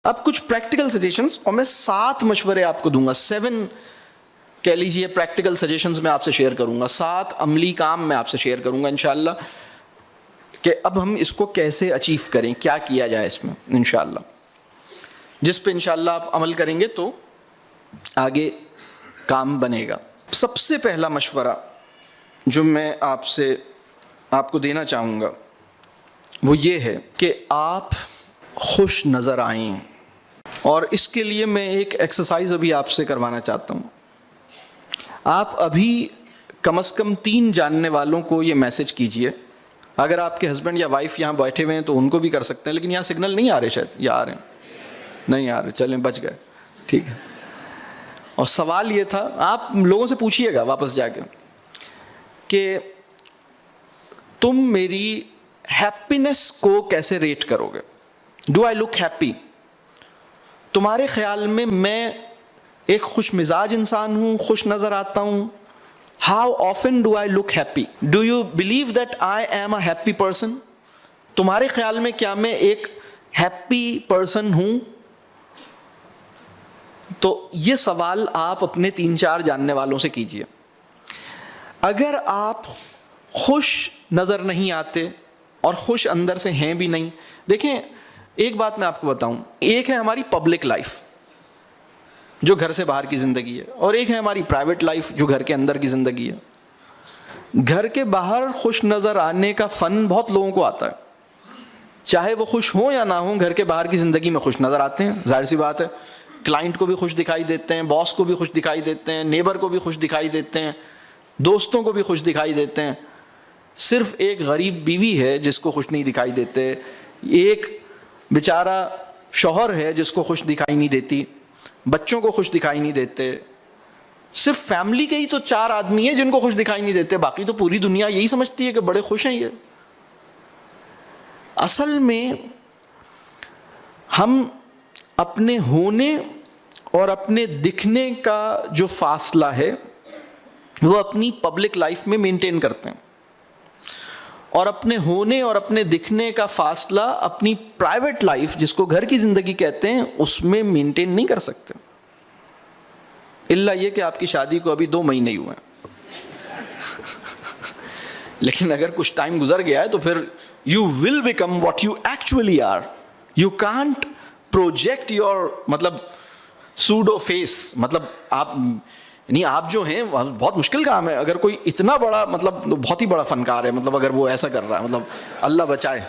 اب کچھ practical suggestions, اور میں 7 مشورے آپ کو دوں گا، 7 کہہ لیجیے پریکٹیکل سجیشنز میں آپ سے شیئر کروں گا، 7 عملی کام میں آپ سے شیئر کروں گا انشاءاللہ، کہ اب ہم اس کو کیسے اچیو کریں، کیا کیا جائے اس میں انشاءاللہ، جس پہ انشاءاللہ آپ عمل کریں گے تو آگے کام بنے گا۔ سب سے پہلا مشورہ جو میں آپ کو دینا چاہوں گا وہ یہ ہے کہ آپ خوش نظر آئیں، اور اس کے لیے میں ایک ایکسرسائز ابھی آپ سے کروانا چاہتا ہوں۔ آپ ابھی کم از کم 3 جاننے والوں کو یہ میسج کیجئے، اگر آپ کے ہسبینڈ یا وائف یہاں بیٹھے ہوئے ہیں تو ان کو بھی کر سکتے ہیں، لیکن یہاں سگنل نہیں آ رہے، شاید یا آ رہے ہیں، نہیں آ رہے، چلیں بچ گئے، ٹھیک ہے۔ اور سوال یہ تھا، آپ لوگوں سے پوچھئے گا واپس جا کے کہ تم میری ہیپینس کو کیسے ریٹ کرو گے؟ Do I look happy? تمہارے خیال میں ایک خوش مزاج انسان ہوں، خوش نظر آتا ہوں؟ How often do I look happy? Do you believe that I am a happy person? تمہارے خیال میں کیا میں ایک ہیپی پرسن ہوں؟ تو یہ سوال آپ اپنے 3-4 جاننے والوں سے کیجئے۔ اگر آپ خوش نظر نہیں آتے اور خوش اندر سے ہیں بھی نہیں، دیکھیں ایک بات میں آپ کو بتاؤں، ایک ہے ہماری پبلک لائف جو گھر سے باہر کی زندگی ہے، اور ایک ہے ہماری پرائیویٹ لائف جو گھر کے اندر کی زندگی ہے۔ گھر کے باہر خوش نظر آنے کا فن بہت لوگوں کو آتا ہے، چاہے وہ خوش ہوں یا نہ ہوں، گھر کے باہر کی زندگی میں خوش نظر آتے ہیں، ظاہر سی بات ہے، کلائنٹ کو بھی خوش دکھائی دیتے ہیں، باس کو بھی خوش دکھائی دیتے ہیں، نیبر کو بھی خوش دکھائی دیتے ہیں، دوستوں کو بھی خوش دکھائی دیتے ہیں۔ صرف ایک غریب بیوی ہے جس کو خوش نہیں دکھائی دیتے، ایک بیچارہ شوہر ہے جس کو خوش دکھائی نہیں دیتی، بچوں کو خوش دکھائی نہیں دیتے، صرف فیملی کے ہی تو 4 آدمی ہیں جن کو خوش دکھائی نہیں دیتے، باقی تو پوری دنیا یہی سمجھتی ہے کہ بڑے خوش ہیں یہ۔ اصل میں ہم اپنے ہونے اور اپنے دکھنے کا جو فاصلہ ہے وہ اپنی پبلک لائف میں مینٹین کرتے ہیں، اور اپنے ہونے اور اپنے دکھنے کا فاصلہ اپنی پرائیویٹ لائف جس کو گھر کی زندگی کہتے ہیں اس میں مینٹین نہیں کر سکتے، الا یہ کہ آپ کی شادی کو ابھی 2 مہینے ہی ہوئے ہیں۔ لیکن اگر کچھ ٹائم گزر گیا ہے تو پھر you will become what you actually are, you can't project your pseudo face, آپ جو ہیں بہت مشکل کام ہے، اگر کوئی اتنا بڑا بہت ہی بڑا فنکار ہے، اگر وہ ایسا کر رہا ہے، اللہ بچائے،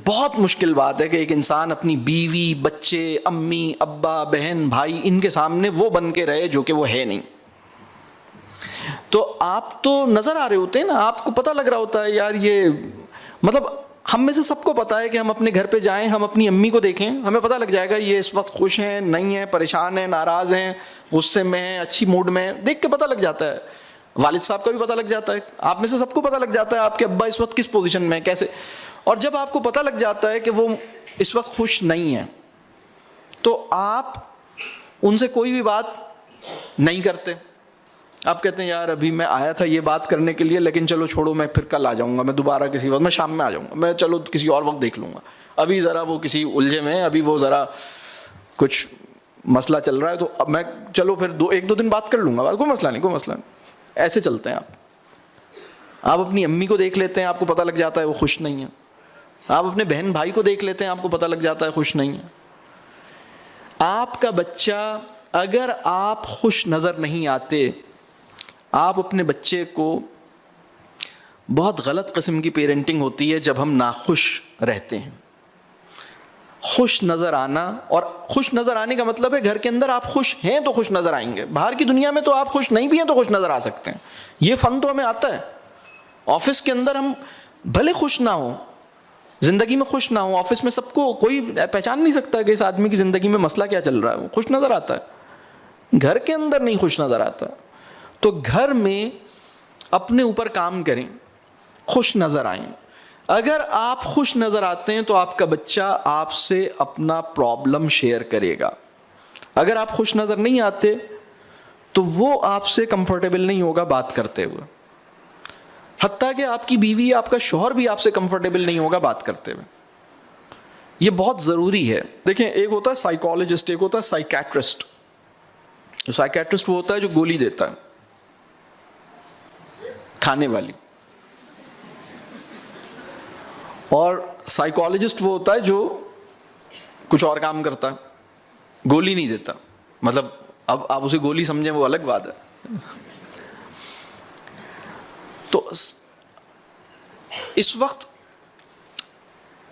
بہت مشکل بات ہے کہ ایک انسان اپنی بیوی، بچے، امی، ابا، بہن، بھائی، ان کے سامنے وہ بن کے رہے جو کہ وہ ہے نہیں۔ تو آپ تو نظر آ رہے ہوتے ہیں نا، آپ کو پتہ لگ رہا ہوتا ہے یار یہ ہم میں سے سب کو پتا ہے کہ ہم اپنے گھر پہ جائیں، ہم اپنی امی کو دیکھیں، ہمیں پتہ لگ جائے گا یہ اس وقت خوش ہیں، نہیں ہیں، پریشان ہیں، ناراض ہیں، غصے میں ہیں، اچھی موڈ میں ہیں، دیکھ کے پتہ لگ جاتا ہے۔ والد صاحب کا بھی پتہ لگ جاتا ہے، آپ میں سے سب کو پتہ لگ جاتا ہے آپ کے ابا اس وقت کس پوزیشن میں ہیں، کیسے۔ اور جب آپ کو پتہ لگ جاتا ہے کہ وہ اس وقت خوش نہیں ہیں تو آپ ان سے کوئی بھی بات نہیں کرتے، آپ کہتے ہیں یار ابھی میں آیا تھا یہ بات کرنے کے لیے، لیکن چلو چھوڑو، میں پھر کل آ جاؤں گا، میں دوبارہ کسی وقت، میں شام میں آ جاؤں گا، میں چلو کسی اور وقت دیکھ لوں گا، ابھی ذرا وہ کسی الجھے میں ہے، ابھی وہ ذرا کچھ مسئلہ چل رہا ہے، تو اب میں چلو پھر 1-2 دن بات کر لوں گا، کوئی مسئلہ نہیں، کوئی مسئلہ نہیں۔ ایسے چلتے ہیں آپ اپنی امی کو دیکھ لیتے ہیں، آپ کو پتہ لگ جاتا ہے وہ خوش نہیں ہے، آپ اپنے بہن بھائی کو دیکھ لیتے ہیں، آپ کو پتہ لگ جاتا ہے خوش نہیں ہے۔ آپ کا بچہ، اگر آپ خوش نظر نہیں آتے، آپ اپنے بچے کو، بہت غلط قسم کی پیرنٹنگ ہوتی ہے جب ہم ناخوش رہتے ہیں۔ خوش نظر آنا، اور خوش نظر آنے کا مطلب ہے گھر کے اندر آپ خوش ہیں تو خوش نظر آئیں گے، باہر کی دنیا میں تو آپ خوش نہیں بھی ہیں تو خوش نظر آ سکتے ہیں، یہ فن تو ہمیں آتا ہے۔ آفس کے اندر ہم بھلے خوش نہ ہوں، زندگی میں خوش نہ ہوں، آفس میں سب کو کوئی پہچان نہیں سکتا کہ اس آدمی کی زندگی میں مسئلہ کیا چل رہا ہے، وہ خوش نظر آتا ہے، گھر کے اندر نہیں خوش نظر آتا۔ تو گھر میں اپنے اوپر کام کریں، خوش نظر آئیں۔ اگر آپ خوش نظر آتے ہیں تو آپ کا بچہ آپ سے اپنا پرابلم شیئر کرے گا، اگر آپ خوش نظر نہیں آتے تو وہ آپ سے کمفرٹیبل نہیں ہوگا بات کرتے ہوئے، حتیٰ کہ آپ کی بیوی، آپ کا شوہر بھی آپ سے کمفرٹیبل نہیں ہوگا بات کرتے ہوئے۔ یہ بہت ضروری ہے. دیکھیں ایک ہوتا ہے سائیکالوجسٹ, ایک ہوتا ہے سائیکیٹرسٹ. سائیکیٹرسٹ وہ ہوتا ہے جو گولی دیتا ہے کھانے والی, اور سائیکالوجسٹ وہ ہوتا ہے جو کچھ اور کام کرتا ہے, گولی نہیں دیتا. مطلب اب آپ اسے گولی سمجھیں وہ الگ بات ہے. تو اس وقت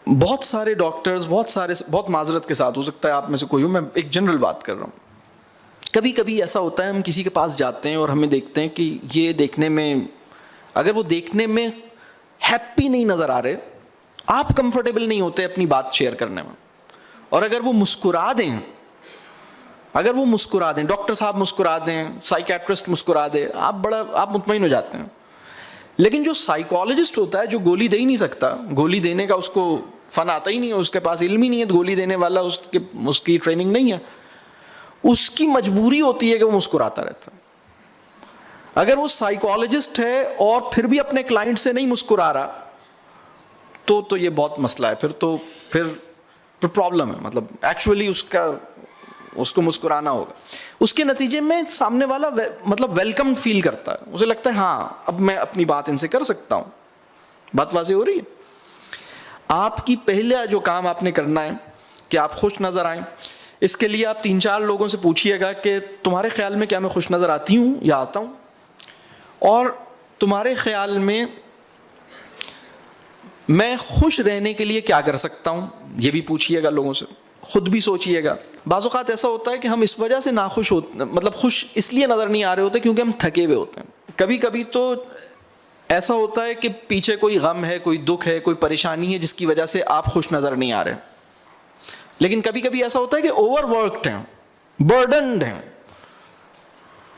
بہت سارے ڈاکٹرز, بہت معذرت کے ساتھ, ہو سکتا ہے آپ میں سے کوئی ہو, میں ایک جنرل بات کر رہا ہوں, کبھی کبھی ایسا ہوتا ہے ہم کسی کے پاس جاتے ہیں اور ہمیں دیکھتے ہیں کہ یہ دیکھنے میں, اگر وہ دیکھنے میں ہیپی نہیں نظر آ رہے, آپ کمفرٹیبل نہیں ہوتے اپنی بات شیئر کرنے میں, اور اگر وہ مسکرا دیں, ڈاکٹر صاحب مسکرا دیں, سائیکیٹرسٹ مسکرا دے, آپ مطمئن ہو جاتے ہیں. لیکن جو سائیکالوجسٹ ہوتا ہے جو گولی دے ہی نہیں سکتا, گولی دینے کا اس کو فن آتا ہی نہیں ہے, اس کے پاس علم ہی نہیں ہے, گولی دینے والا اس کی ٹریننگ نہیں ہے, اس کی مجبوری ہوتی ہے کہ وہ مسکراتا رہتا ہے. اگر وہ سائیکالوجسٹ ہے اور پھر بھی اپنے کلائنٹ سے نہیں مسکرا رہا تو یہ بہت مسئلہ ہے. پھر پرابلم ہے. مطلب ایکچولی اس کو مسکرانا ہوگا. اس کے نتیجے میں سامنے والا مطلب ویلکم فیل کرتا ہے, اسے لگتا ہے ہاں اب میں اپنی بات ان سے کر سکتا ہوں. بات واضح ہو رہی ہے. آپ کی پہلا جو کام آپ نے کرنا ہے کہ آپ خوش نظر آئیں. اس کے لیے آپ 3-4 لوگوں سے پوچھیے گا کہ تمہارے خیال میں کیا میں خوش نظر آتی ہوں یا آتا ہوں, اور تمہارے خیال میں میں خوش رہنے کے لیے کیا کر سکتا ہوں, یہ بھی پوچھیے گا لوگوں سے. خود بھی سوچیے گا. بعض اوقات ایسا ہوتا ہے کہ ہم اس وجہ سے ناخوش ہوتے, مطلب خوش اس لیے نظر نہیں آ رہے ہوتے کیونکہ ہم تھکے ہوئے ہوتے ہیں. کبھی کبھی تو ایسا ہوتا ہے کہ پیچھے کوئی غم ہے, کوئی دکھ ہے, کوئی پریشانی ہے جس کی وجہ سے آپ خوش نظر نہیں آ رہے. لیکن کبھی کبھی ایسا ہوتا ہے کہ اوور ورکڈ ہیں, برڈنڈ ہیں,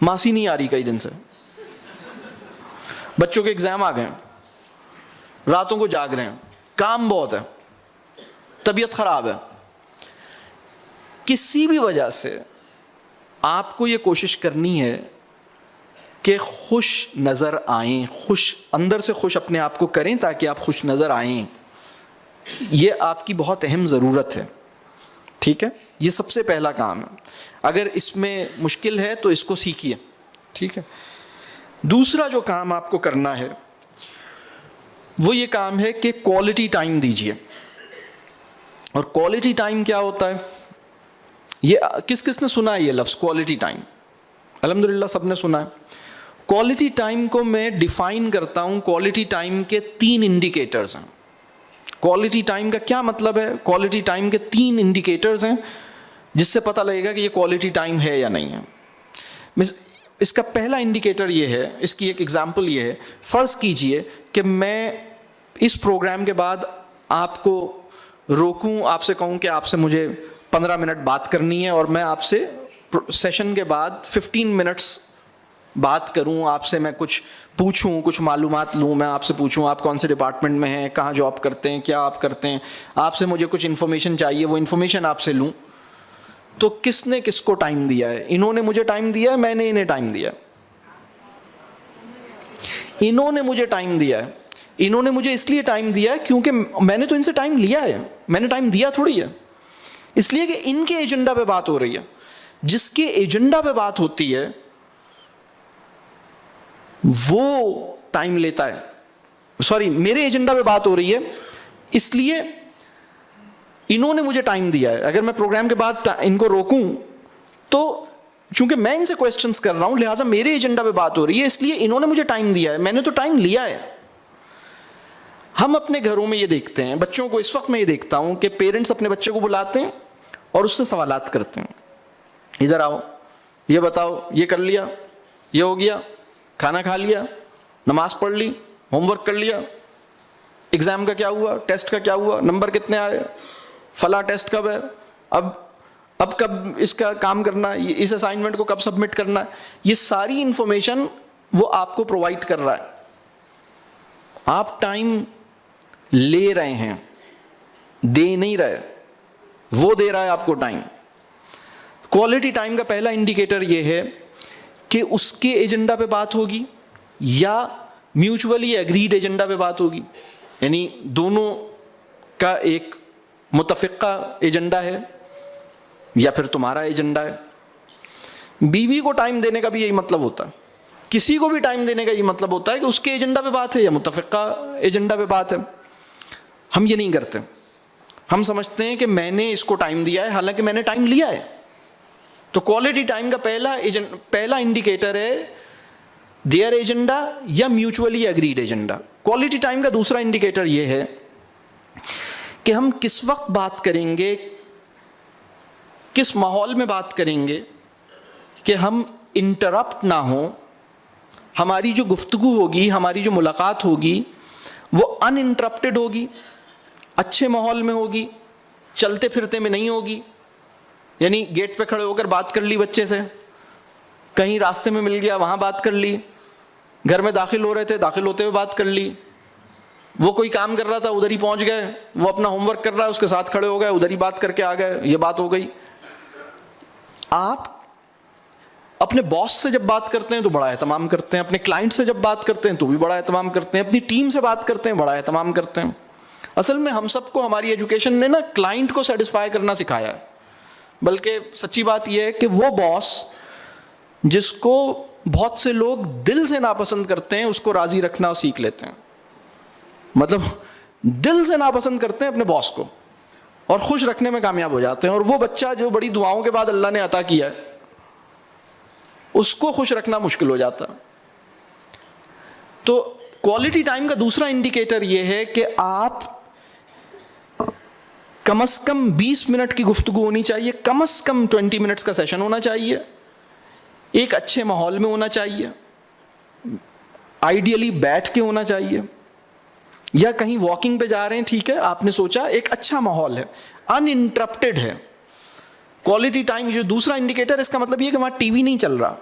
ماسی نہیں آ رہی کئی دن سے, بچوں کے ایگزام آ گئے, راتوں کو جاگ رہے ہیں, کام بہت ہے, طبیعت خراب ہے. کسی بھی وجہ سے آپ کو یہ کوشش کرنی ہے کہ خوش نظر آئیں, اندر سے خوش اپنے آپ کو کریں تاکہ آپ خوش نظر آئیں. یہ آپ کی بہت اہم ضرورت ہے. ٹھیک ہے, یہ سب سے پہلا کام ہے. اگر اس میں مشکل ہے تو اس کو سیکھیے. ٹھیک ہے. دوسرا جو کام آپ کو کرنا ہے وہ یہ کام ہے کہ کوالٹی ٹائم دیجیے. اور کوالٹی ٹائم کیا ہوتا ہے, یہ کس نے سنا ہے یہ لفظ کوالٹی ٹائم؟ الحمدللہ سب نے سنا ہے. کوالٹی ٹائم کو میں ڈیفائن کرتا ہوں. کوالٹی ٹائم کے 3 انڈیکیٹرز ہیں. کوالٹی ٹائم کا کیا مطلب ہے؟ کوالٹی ٹائم کے 3 انڈیکیٹرز ہیں جس سے پتہ لگے گا کہ یہ کوالٹی ٹائم ہے یا نہیں ہے. اس کا پہلا انڈیکیٹر یہ ہے, اس کی ایک ایگزامپل یہ ہے. فرض کیجئے کہ میں اس پروگرام کے بعد آپ کو روکوں, آپ سے کہوں کہ آپ سے مجھے 15 منٹ بات کرنی ہے, اور میں آپ سے سیشن کے بعد 15 منٹس بات کروں, آپ سے میں کچھ پوچھوں, کچھ معلومات لوں. میں آپ سے پوچھوں آپ کون سے ڈپارٹمنٹ میں ہیں, کہاں جاب کرتے ہیں, کیا آپ کرتے ہیں, آپ سے مجھے کچھ انفارمیشن چاہیے, وہ انفارمیشن آپ سے لوں. تو کس نے کس کو ٹائم دیا ہے؟ انہوں نے مجھے ٹائم دیا ہے, میں نے انہیں ٹائم دیا. انہوں نے مجھے ٹائم دیا ہے. انہوں نے مجھے اس لیے ٹائم دیا ہے کیونکہ میں نے تو ان سے ٹائم لیا ہے, میں نے ٹائم دیا تھوڑی ہے. اس لیے کہ ان کے ایجنڈا پہ بات ہو رہی ہے. جس کے ایجنڈا پہ بات ہوتی ہے وہ ٹائم لیتا ہے. میرے ایجنڈا پہ بات ہو رہی ہے, اس لیے انہوں نے مجھے ٹائم دیا ہے. اگر میں پروگرام کے بعد ان کو روکوں تو چونکہ میں ان سے کویسچنس کر رہا ہوں, لہٰذا میرے ایجنڈا پہ بات ہو رہی ہے, اس لیے انہوں نے مجھے ٹائم دیا ہے, میں نے تو ٹائم لیا ہے. ہم اپنے گھروں میں یہ دیکھتے ہیں, بچوں کو اس وقت میں یہ دیکھتا ہوں کہ پیرنٹس اپنے بچے کو بلاتے ہیں اور اس سے سوالات کرتے ہیں. ادھر آؤ, یہ بتاؤ, یہ کر لیا, یہ ہو گیا, کھانا کھا لیا, نماز پڑھ لی, ہوم ورک کر لیا, ایگزام کا کیا ہوا, ٹیسٹ کا کیا ہوا, نمبر کتنے آئے, فلاں ٹیسٹ کب ہے, اب کب اس کا کام کرنا ہے, اس اسائنمنٹ کو کب سبمٹ کرنا ہے. یہ ساری انفارمیشن وہ آپ کو پرووائڈ کر رہا ہے. آپ ٹائم لے رہے ہیں, دے نہیں رہے, وہ دے رہا ہے آپ کو ٹائم. کوالٹی ٹائم کا پہلا انڈیکیٹر یہ ہے کہ اس کے ایجنڈا پہ بات ہوگی یا میوچولی ایگریڈ ایجنڈا پہ بات ہوگی, یعنی دونوں کا ایک متفقہ ایجنڈا ہے یا پھر تمہارا ایجنڈا ہے. بیوی کو ٹائم دینے کا بھی یہی مطلب ہوتا ہے, کسی کو بھی ٹائم دینے کا یہ مطلب ہوتا ہے کہ اس کے ایجنڈا پہ بات ہے یا متفقہ ایجنڈا پہ بات ہے. ہم یہ نہیں کرتے, ہم سمجھتے ہیں کہ میں نے اس کو ٹائم دیا ہے حالانکہ میں نے ٹائم لیا ہے. تو کوالٹی ٹائم کا پہلا انڈیکیٹر ہے دیئر ایجنڈا یا mutually agreed agenda. Quality time کا دوسرا انڈیکیٹر یہ ہے کہ ہم کس وقت بات کریں گے, کس ماحول میں بات کریں گے کہ ہم انٹرپٹ نہ ہوں, ہماری جو گفتگو ہوگی, ہماری جو ملاقات ہوگی وہ ان انٹرپٹیڈ ہوگی, اچھے ماحول میں ہوگی, چلتے پھرتے میں نہیں ہوگی. یعنی گیٹ پہ کھڑے ہو کر بات کر لی بچے سے, کہیں راستے میں مل گیا وہاں بات کر لی, گھر میں داخل ہو رہے تھے داخل ہوتے ہوئے بات کر لی, وہ کوئی کام کر رہا تھا ادھر ہی پہنچ گئے, وہ اپنا ہوم ورک کر رہا ہے اس کے ساتھ کھڑے ہو گئے ادھر ہی بات کر کے آ گئے, یہ بات ہو گئی. آپ اپنے باس سے جب بات کرتے ہیں تو بڑا اہتمام کرتے ہیں, اپنے کلائنٹ سے جب بات کرتے ہیں تو بھی بڑا اہتمام کرتے ہیں, اپنی ٹیم سے بات کرتے ہیں بڑا اہتمام کرتے ہیں. اصل میں ہم سب کو ہماری ایجوکیشن نے نا کلائنٹ کو سیٹسفائی کرنا سکھایا ہے, بلکہ سچی بات یہ ہے کہ وہ باس جس کو بہت سے لوگ دل سے ناپسند کرتے ہیں اس کو راضی رکھنا سیکھ لیتے ہیں. مطلب دل سے ناپسند کرتے ہیں اپنے باس کو اور خوش رکھنے میں کامیاب ہو جاتے ہیں, اور وہ بچہ جو بڑی دعاؤں کے بعد اللہ نے عطا کیا ہے اس کو خوش رکھنا مشکل ہو جاتا. تو کوالٹی ٹائم کا دوسرا انڈیکیٹر یہ ہے کہ آپ کم از کم 20 منٹ کی گفتگو ہونی چاہیے, کم از کم 20 منٹس کا سیشن ہونا چاہیے, ایک اچھے ماحول میں ہونا چاہیے, آئیڈیلی بیٹھ کے ہونا چاہیے, یا کہیں واکنگ پہ جا رہے ہیں, ٹھیک ہے آپ نے سوچا ایک اچھا ماحول ہے, ان انٹرپٹیڈ ہے. کوالٹی ٹائم جو دوسرا انڈیکیٹر, اس کا مطلب یہ کہ وہاں ٹی وی نہیں چل رہا,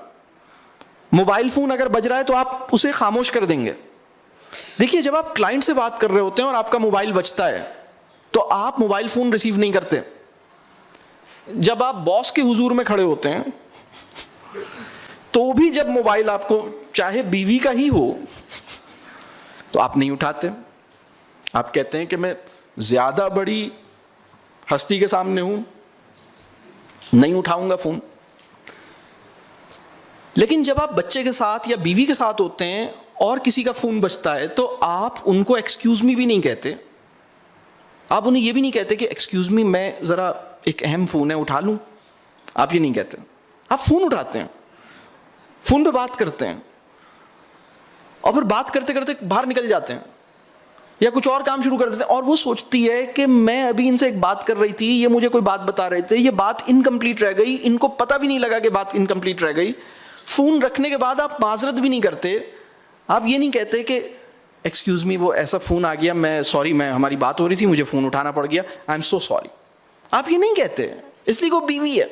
موبائل فون اگر بج رہا ہے تو آپ اسے خاموش کر دیں گے. دیکھیے جب آپ کلائنٹ سے بات کر رہے ہوتے ہیں اور آپ کا موبائل بجتا ہے تو آپ موبائل فون ریسیو نہیں کرتے. جب آپ باس کے حضور میں کھڑے ہوتے ہیں تو بھی جب موبائل آپ کو چاہے بیوی کا ہی ہو تو آپ نہیں اٹھاتے. آپ کہتے ہیں کہ میں زیادہ بڑی ہستی کے سامنے ہوں, نہیں اٹھاؤں گا فون. لیکن جب آپ بچے کے ساتھ یا بیوی کے ساتھ ہوتے ہیں اور کسی کا فون بجتا ہے تو آپ ان کو ایکسکیوز می بھی نہیں کہتے, آپ انہیں یہ بھی نہیں کہتے کہ ایکسکیوز می میں ذرا ایک اہم فون ہے اٹھا لوں, آپ یہ نہیں کہتے. آپ فون اٹھاتے ہیں, فون پہ بات کرتے ہیں, اور پھر بات کرتے کرتے باہر نکل جاتے ہیں یا کچھ اور کام شروع کر دیتے ہیں, اور وہ سوچتی ہے کہ میں ابھی ان سے ایک بات کر رہی تھی, یہ مجھے کوئی بات بتا رہے تھے, یہ بات انکمپلیٹ رہ گئی, ان کو پتہ بھی نہیں لگا کہ بات انکمپلیٹ رہ گئی. فون رکھنے کے بعد آپ معذرت بھی نہیں کرتے, آپ یہ نہیں کہتے کہ ایکسکیوز می وہ ایسا فون آ گیا, میں سوری, میں ہماری بات ہو رہی تھی مجھے فون اٹھانا پڑ گیا, آئی ایم سو سوری. آپ یہ نہیں کہتے, اس لیے وہ بیوی ہے,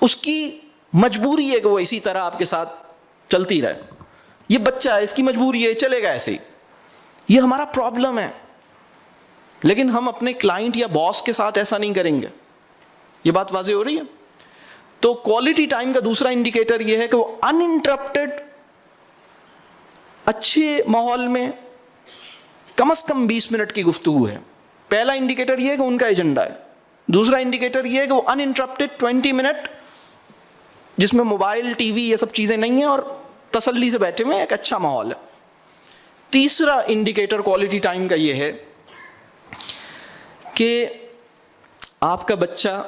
اس کی مجبوری ہے کہ وہ اسی طرح آپ کے ساتھ چلتی رہے. یہ بچہ ہے, اس کی مجبوری ہے, چلے گا ایسے ہی. یہ ہمارا پرابلم ہے, لیکن ہم اپنے کلائنٹ یا باس کے ساتھ ایسا نہیں کریں گے. یہ بات واضح ہو رہی ہے؟ تو کوالٹی ٹائم کا دوسرا انڈیکیٹر یہ ہے کہ وہ ان انٹرپٹیڈ, اچھے ماحول میں کم از کم 20 منٹ کی گفتگو ہے. پہلا انڈیکیٹر یہ ہے کہ ان کا ایجنڈا ہے, دوسرا انڈیکیٹر یہ ہے کہ وہ ان انٹرپٹیڈ 20 منٹ جس میں موبائل ٹی وی یہ سب چیزیں نہیں ہیں اور تسلی سے بیٹھے ہوئے, ایک اچھا ماحول ہے. تیسرا انڈیکیٹر کوالٹی ٹائم کا یہ ہے کہ آپ کا بچہ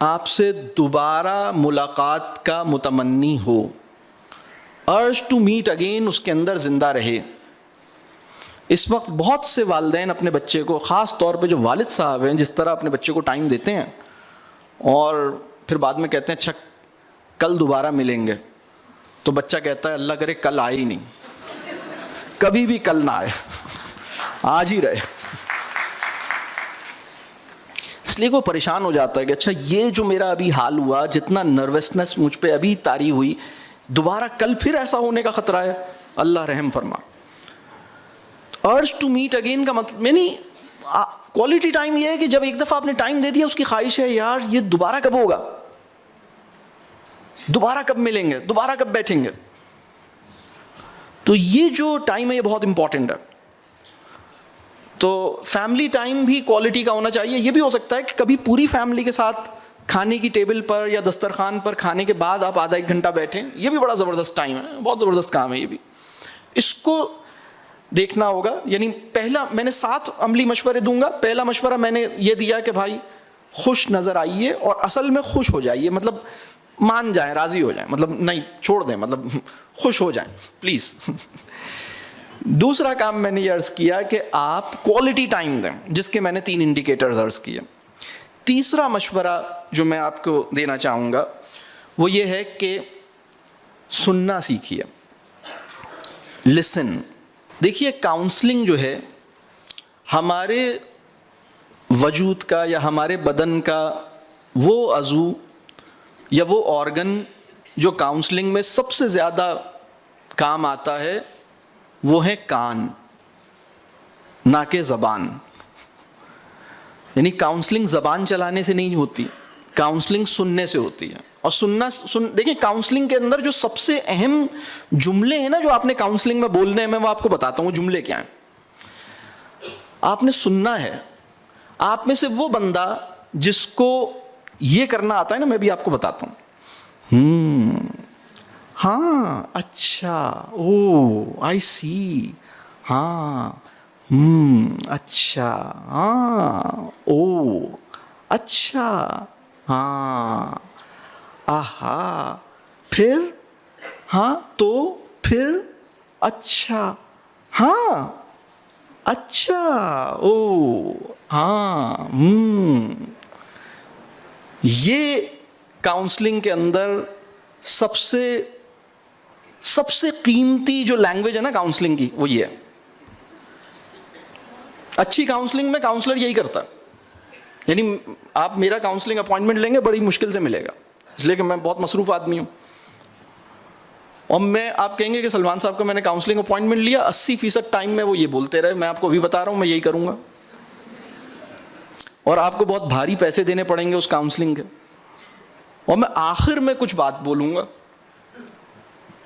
آپ سے دوبارہ ملاقات کا متمنی ہو, ارج ٹو میٹ اگین اس کے اندر زندہ رہے. اس وقت بہت سے والدین اپنے بچے کو, خاص طور پہ جو والد صاحب ہیں, جس طرح اپنے بچے کو ٹائم دیتے ہیں اور پھر بعد میں کہتے ہیں اچھا کل دوبارہ ملیں گے, تو بچہ کہتا ہے اللہ کرے کل آئے ہی نہیں, کبھی بھی کل نہ آئے, آج ہی رہے. اس لیے وہ پریشان ہو جاتا ہے کہ اچھا یہ جو میرا ابھی حال ہوا, جتنا نروسنس مجھ پہ ابھی طاری ہوئی, دوبارہ کل پھر ایسا ہونے کا خطرہ ہے, اللہ رحم فرما. ارج ٹو میٹ اگین کا مطلب یعنی کوالٹی ٹائم یہ ہے کہ جب ایک دفعہ آپ نے ٹائم دے دیا, اس کی خواہش ہے یار یہ دوبارہ کب ہوگا, دوبارہ کب ملیں گے, دوبارہ کب بیٹھیں گے. تو یہ جو ٹائم ہے یہ بہت امپورٹنٹ ہے. تو فیملی ٹائم بھی کوالٹی کا ہونا چاہیے. یہ بھی ہو سکتا ہے کہ کبھی پوری فیملی کے ساتھ کھانے کی ٹیبل پر یا دسترخوان پر کھانے کے بعد آپ آدھا ایک گھنٹہ بیٹھیں. یہ بھی بڑا زبردست ٹائم ہے, بہت زبردست کام ہے یہ بھی. اس کو دیکھنا ہوگا. یعنی پہلا میں نے 7 عملی مشورے دوں گا. پہلا مشورہ میں نے یہ دیا کہ بھائی خوش نظر آئیے اور اصل میں خوش ہو جائیے, مطلب مان جائیں, راضی ہو جائیں, مطلب نہیں چھوڑ دیں, مطلب خوش ہو جائیں پلیز. دوسرا کام میں نے یہ عرض کیا کہ آپ کوالٹی ٹائم دیں, جس کے میں نے 3 انڈیکیٹرز عرض کیے. تیسرا مشورہ جو میں آپ کو دینا چاہوں گا وہ یہ ہے کہ سننا سیکھیے, لسن. دیکھیے کاؤنسلنگ جو ہے ہمارے وجود کا یا ہمارے بدن کا وہ عضو یا وہ آرگن جو کاؤنسلنگ میں سب سے زیادہ کام آتا ہے وہ ہے کان, نہ کہ زبان. یعنی کاؤنسلنگ زبان چلانے سے نہیں ہوتی, کاؤنسلنگ سننے سے ہوتی ہے. اور دیکھیں کاؤنسلنگ کے اندر جو سب سے اہم جملے ہیں نا جو آپ نے کاؤنسلنگ میں بولنے ہیں, میں وہ آپ کو بتاتا ہوں جملے کیا ہیں. آپ نے سننا ہے. آپ میں سے وہ بندہ جس کو یہ کرنا آتا ہے نا, میں بھی آپ کو بتاتا ہوں. ہاں اچھا, او آئی سی, ہاں اچھا, ہاں او اچھا, ہاں آہا, پھر ہاں تو پھر اچھا, ہاں اچھا, او ہاں. یہ کاؤنسلنگ کے اندر سب سے قیمتی جو لینگویج ہے نا کاؤنسلنگ کی وہ یہ ہے. اچھی کاؤنسلنگ میں کاؤنسلر یہی کرتا ہے. یعنی آپ میرا کاؤنسلنگ اپوائنٹمنٹ لیں گے بڑی مشکل سے ملے گا, اس لیے کہ میں بہت مصروف آدمی ہوں. اور میں آپ کہیں گے کہ سلمان صاحب کا میں نے کاؤنسلنگ اپوائنٹمنٹ لیا, 80% ٹائم میں وہ یہ بولتے رہے, میں آپ کو ابھی بتا رہا ہوں میں یہی کروں گا. اور آپ کو بہت بھاری پیسے دینے پڑیں گے اس کاؤنسلنگ کے, اور میں آخر میں کچھ بات بولوں گا.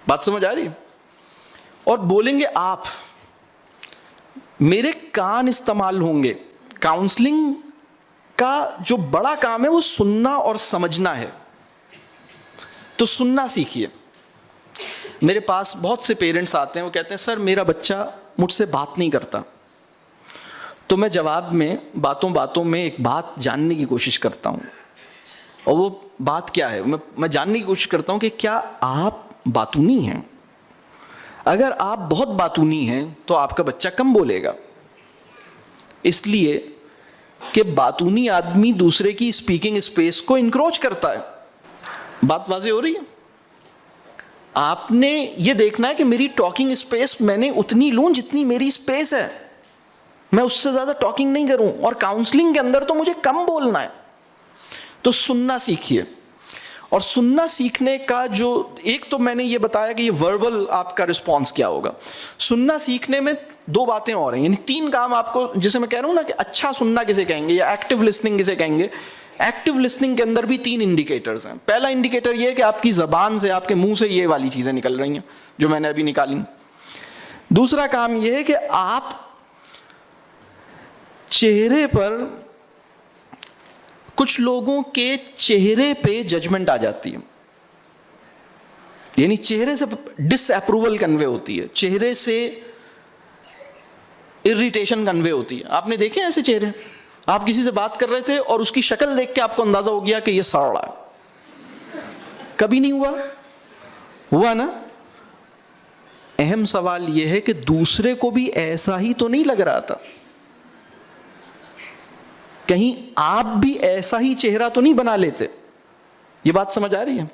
بات سمجھ آ رہی ہے؟ اور بولیں گے آپ, میرے کان استعمال ہوں گے. کاؤنسلنگ کا جو بڑا کام ہے وہ سننا اور سمجھنا ہے. تو سننا سیکھیے. میرے پاس بہت سے پیرنٹس آتے ہیں, وہ کہتے ہیں سر میرا بچہ مجھ سے بات نہیں کرتا. تو میں جواب میں باتوں میں ایک بات جاننے کی کوشش کرتا ہوں, اور وہ بات کیا ہے میں جاننے کی کوشش کرتا ہوں کہ کیا آپ باتونی ہیں. اگر آپ بہت باتونی ہیں تو آپ کا بچہ کم بولے گا, اس لیے کہ باتونی آدمی دوسرے کی اسپیکنگ اسپیس کو انکروچ کرتا ہے. بات واضح ہو رہی ہے؟ آپ نے یہ دیکھنا ہے کہ میری ٹاکنگ اسپیس میں نے اتنی لوں جتنی میری اسپیس ہے, میں اس سے زیادہ ٹاکنگ نہیں کروں. اور کاؤنسلنگ کے اندر تو مجھے کم بولنا ہے. تو سننا سیکھیے. اور سننا سیکھنے کا جو ایک تو میں نے یہ بتایا کہ یہ وربل آپ کا رسپانس کیا ہوگا. سننا سیکھنے میں 2 باتیں اور ہیں, یعنی 3 کام آپ کو, جسے میں کہہ رہا ہوں نا کہ اچھا سننا کسے کہیں گے یا ایکٹیو لسننگ کسے کہیں گے. ایکٹیو لسننگ کے اندر بھی 3 انڈیکیٹرز ہیں. پہلا انڈیکیٹر یہ ہے کہ آپ کی زبان سے, آپ کے منہ سے یہ والی چیزیں نکل رہی ہیں جو میں نے ابھی نکالی. دوسرا کام یہ ہے کہ آپ چہرے پر, کچھ لوگوں کے چہرے پہ ججمنٹ آ جاتی ہے, یعنی چہرے سے ڈس اپروول کنوے ہوتی ہے, چہرے سے اریٹیشن کنوے ہوتی ہے. آپ نے دیکھے ایسے چہرے, آپ کسی سے بات کر رہے تھے اور اس کی شکل دیکھ کے آپ کو اندازہ ہو گیا کہ یہ سڑ رہا ہے. کبھی نہیں ہوا نا؟ اہم سوال یہ ہے کہ دوسرے کو بھی ایسا ہی تو نہیں لگ رہا تھا, کہیں آپ بھی ایسا ہی چہرہ تو نہیں بنا لیتے. یہ بات سمجھ آ رہی ہے؟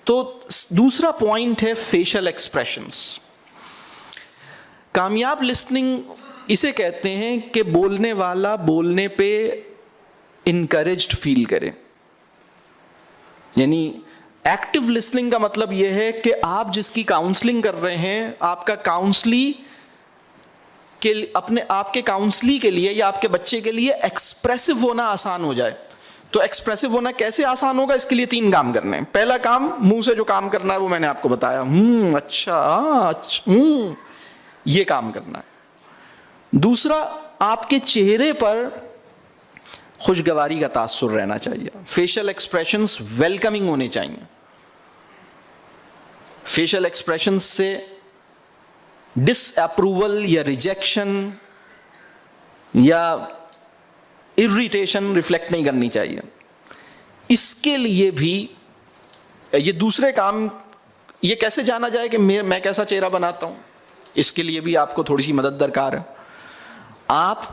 تو دوسرا پوائنٹ ہے فیشل ایکسپریشنز. کامیاب لسننگ اسے کہتے ہیں کہ بولنے والا بولنے پہ انکریجڈ فیل کرے. یعنی ایکٹیو لسننگ کا مطلب یہ ہے کہ آپ جس کی کاؤنسلنگ کر رہے ہیں, آپ کا کاؤنسلی کہ اپنے آپ کے کاؤنسلی کے لیے یا آپ کے بچے کے لیے ایکسپریسو ہونا آسان ہو جائے. تو ایکسپریسو ہونا کیسے آسان ہوگا؟ اس کے لیے 3 کام کرنے ہیں. پہلا کام, منہ سے جو کام کرنا ہے وہ میں نے آپ کو بتایا, اچھا, یہ کام کرنا ہے. دوسرا آپ کے چہرے پر خوشگواری کا تاثر رہنا چاہیے. فیشل ایکسپریشنز ویلکمنگ ہونے چاہیے. فیشل ایکسپریشنز سے ڈس اپروول یا ریجیکشن یا اریٹیشن ریفلیکٹ نہیں کرنی چاہیے. اس کے لیے بھی یہ دوسرے کام، یہ کیسے جانا جائے کہ میں کیسا چہرہ بناتا ہوں، اس کے لیے بھی آپ کو تھوڑی سی مدد درکار ہے. آپ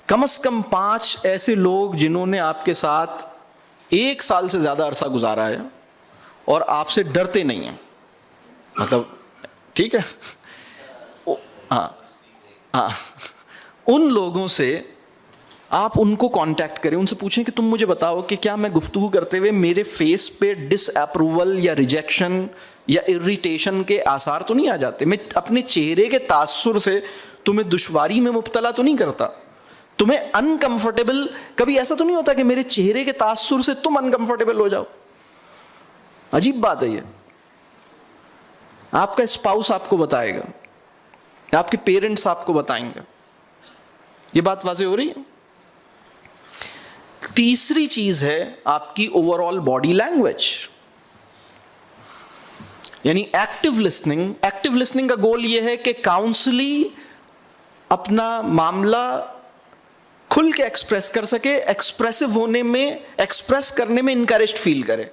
کم از کم 5 ایسے لوگ جنہوں نے آپ کے ساتھ 1 سال سے زیادہ عرصہ گزارا ہے اور آپ سے ڈرتے نہیں ہیں، مطلب ٹھیک ہے، ہاں ان لوگوں سے آپ ان کو کانٹیکٹ کریں، ان سے پوچھیں کہ تم مجھے بتاؤ کہ کیا میں گفتگو کرتے ہوئے میرے فیس پہ ڈس اپروول یا ریجیکشن یا اریٹیشن کے آثار تو نہیں آ جاتے؟ میں اپنے چہرے کے تاثر سے تمہیں دشواری میں مبتلا تو نہیں کرتا؟ تمہیں انکمفرٹیبل کبھی ایسا تو نہیں ہوتا کہ میرے چہرے کے تاثر سے تم انکمفرٹیبل ہو جاؤ؟ عجیب بات ہے یہ. آپ کا اسپاؤس آپ کو بتائے گا، آپ کے پیرنٹس آپ کو بتائیں گے. یہ بات واضح ہو رہی ہے؟ تیسری چیز ہے آپ کی اوور آل باڈی لینگویج، یعنی ایکٹیو لسننگ. ایکٹیو لسننگ کا گول یہ ہے کہ کاؤنسلی اپنا معاملہ کھل کے ایکسپریس کر سکے، ایکسپریسو ہونے میں، ایکسپریس کرنے میں انکریجڈ فیل کرے.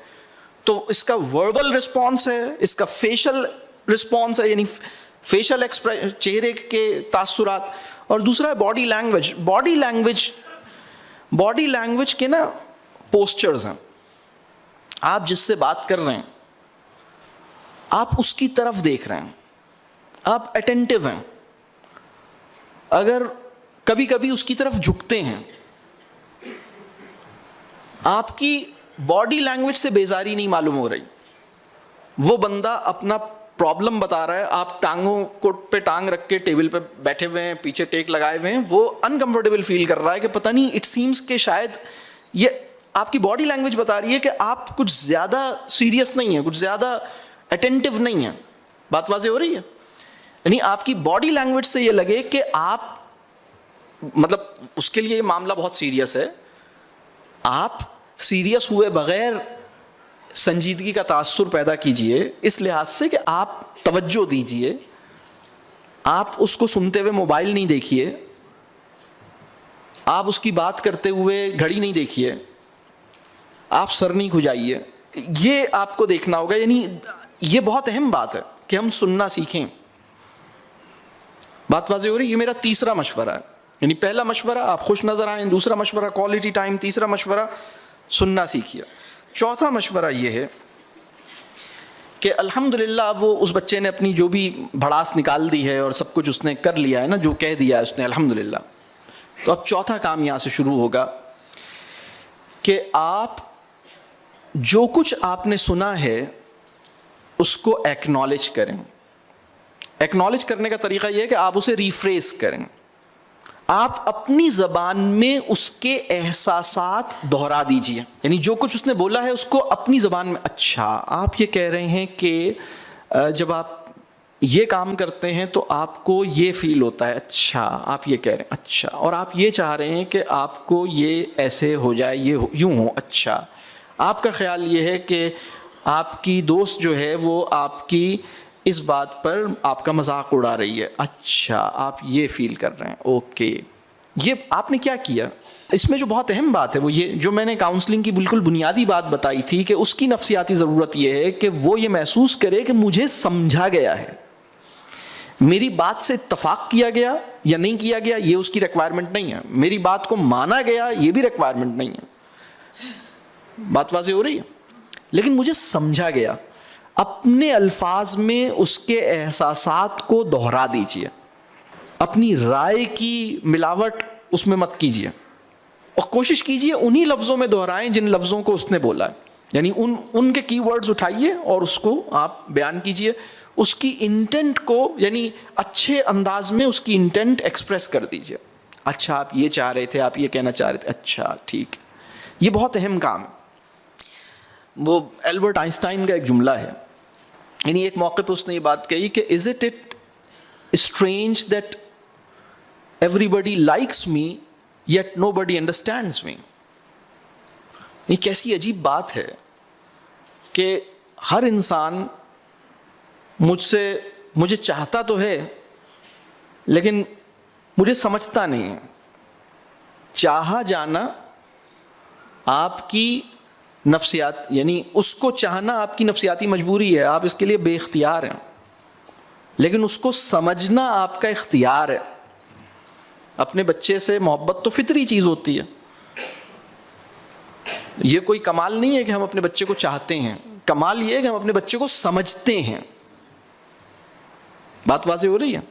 تو اس کا وربل رسپانس ہے، اس کا فیشل رسپانس ہے، یعنی فیشل چہرے کے تاثرات، اور دوسرا ہے باڈی لینگویج. باڈی لینگویج کے نا پوسچرز ہیں. آپ جس سے بات کر رہے ہیں آپ اس کی طرف دیکھ رہے ہیں، آپ اٹینٹیو ہیں. اگر کبھی کبھی اس کی طرف جھکتے ہیں، آپ کی باڈی لینگویج سے بیزاری نہیں معلوم ہو رہی. وہ بندہ اپنا پرابلم بتا رہا ہے، آپ ٹانگوں کو پہ ٹانگ رکھ کے ٹیبل پہ بیٹھے ہوئے ہیں، پیچھے ٹیک لگائے ہوئے ہیں، وہ انکمفرٹیبل فیل کر رہا ہے کہ پتہ نہیں، اٹ سیمز کہ شاید یہ آپ کی باڈی لینگویج بتا رہی ہے کہ آپ کچھ زیادہ سیریس نہیں ہیں، کچھ زیادہ اٹینٹیو نہیں ہیں. بات واضح ہو رہی ہے؟ یعنی آپ کی باڈی لینگویج سے یہ لگے کہ آپ، مطلب اس کے لیے یہ معاملہ بہت سیریس ہے. آپ سیریس ہوئے بغیر سنجیدگی کا تاثر پیدا کیجئے، اس لحاظ سے کہ آپ توجہ دیجئے، آپ اس کو سنتے ہوئے موبائل نہیں دیکھیے، آپ اس کی بات کرتے ہوئے گھڑی نہیں دیکھیے، آپ سر نہیں کھجائیے. یہ آپ کو دیکھنا ہوگا. یعنی یہ بہت اہم بات ہے کہ ہم سننا سیکھیں. بات واضح ہو رہی ہے؟ یہ میرا تیسرا مشورہ ہے. یعنی پہلا مشورہ آپ خوش نظر آئیں، دوسرا مشورہ کوالٹی ٹائم، تیسرا مشورہ سننا سیکھیے. چوتھا مشورہ یہ ہے کہ الحمدللہ وہ اس بچے نے اپنی جو بھی بھڑاس نکال دی ہے اور سب کچھ اس نے کر لیا ہے نا، جو کہہ دیا ہے اس نے الحمدللہ. تو اب چوتھا کام یہاں سے شروع ہوگا کہ آپ جو کچھ آپ نے سنا ہے اس کو ایکنالج کریں. ایکنالج کرنے کا طریقہ یہ ہے کہ آپ اسے ریفریز کریں. آپ اپنی زبان میں اس کے احساسات دہرا دیجئے. یعنی جو کچھ اس نے بولا ہے اس کو اپنی زبان میں، اچھا آپ یہ کہہ رہے ہیں کہ جب آپ یہ کام کرتے ہیں تو آپ کو یہ فیل ہوتا ہے، اچھا آپ یہ کہہ رہے ہیں، اچھا، اور آپ یہ چاہ رہے ہیں کہ آپ کو یہ ایسے ہو جائے، یہ یوں ہو، اچھا. آپ کا خیال یہ ہے کہ آپ کی دوست جو ہے وہ آپ کی اس بات پر آپ کا مذاق اڑا رہی ہے، اچھا آپ یہ فیل کر رہے ہیں، اوکے. یہ آپ نے کیا کیا؟ اس میں جو بہت اہم بات ہے وہ یہ، جو میں نے کاؤنسلنگ کی بالکل بنیادی بات بتائی تھی کہ اس کی نفسیاتی ضرورت یہ ہے کہ وہ یہ محسوس کرے کہ مجھے سمجھا گیا ہے، میری بات سے اتفاق کیا گیا یا نہیں کیا گیا یہ اس کی ریکوائرمنٹ نہیں ہے، میری بات کو مانا گیا یہ بھی ریکوائرمنٹ نہیں ہے. بات واضح ہو رہی ہے؟ لیکن مجھے سمجھا گیا. اپنے الفاظ میں اس کے احساسات کو دہرا دیجئے. اپنی رائے کی ملاوٹ اس میں مت کیجئے، اور کوشش کیجئے انہی لفظوں میں دہرائیں جن لفظوں کو اس نے بولا ہے. یعنی ان کے کی ورڈز اٹھائیے اور اس کو آپ بیان کیجئے. اس کی انٹینٹ کو، یعنی اچھے انداز میں اس کی انٹینٹ ایکسپریس کر دیجئے. اچھا آپ یہ چاہ رہے تھے، آپ یہ کہنا چاہ رہے تھے، اچھا ٹھیک. یہ بہت اہم کام ہے. وہ البرٹ آئنسٹائن کا ایک جملہ ہے، یعنی ایک موقع پہ اس نے یہ بات کہی کہ is it strange that everybody likes me yet nobody understands me. یہ کیسی عجیب بات ہے کہ ہر انسان مجھے چاہتا تو ہے لیکن مجھے سمجھتا نہیں ہے. چاہا جانا آپ کی نفسیات، یعنی اس کو چاہنا آپ کی نفسیاتی مجبوری ہے، آپ اس کے لیے بے اختیار ہیں، لیکن اس کو سمجھنا آپ کا اختیار ہے. اپنے بچے سے محبت تو فطری چیز ہوتی ہے، یہ کوئی کمال نہیں ہے کہ ہم اپنے بچے کو چاہتے ہیں، کمال یہ ہے کہ ہم اپنے بچے کو سمجھتے ہیں. بات واضح ہو رہی ہے؟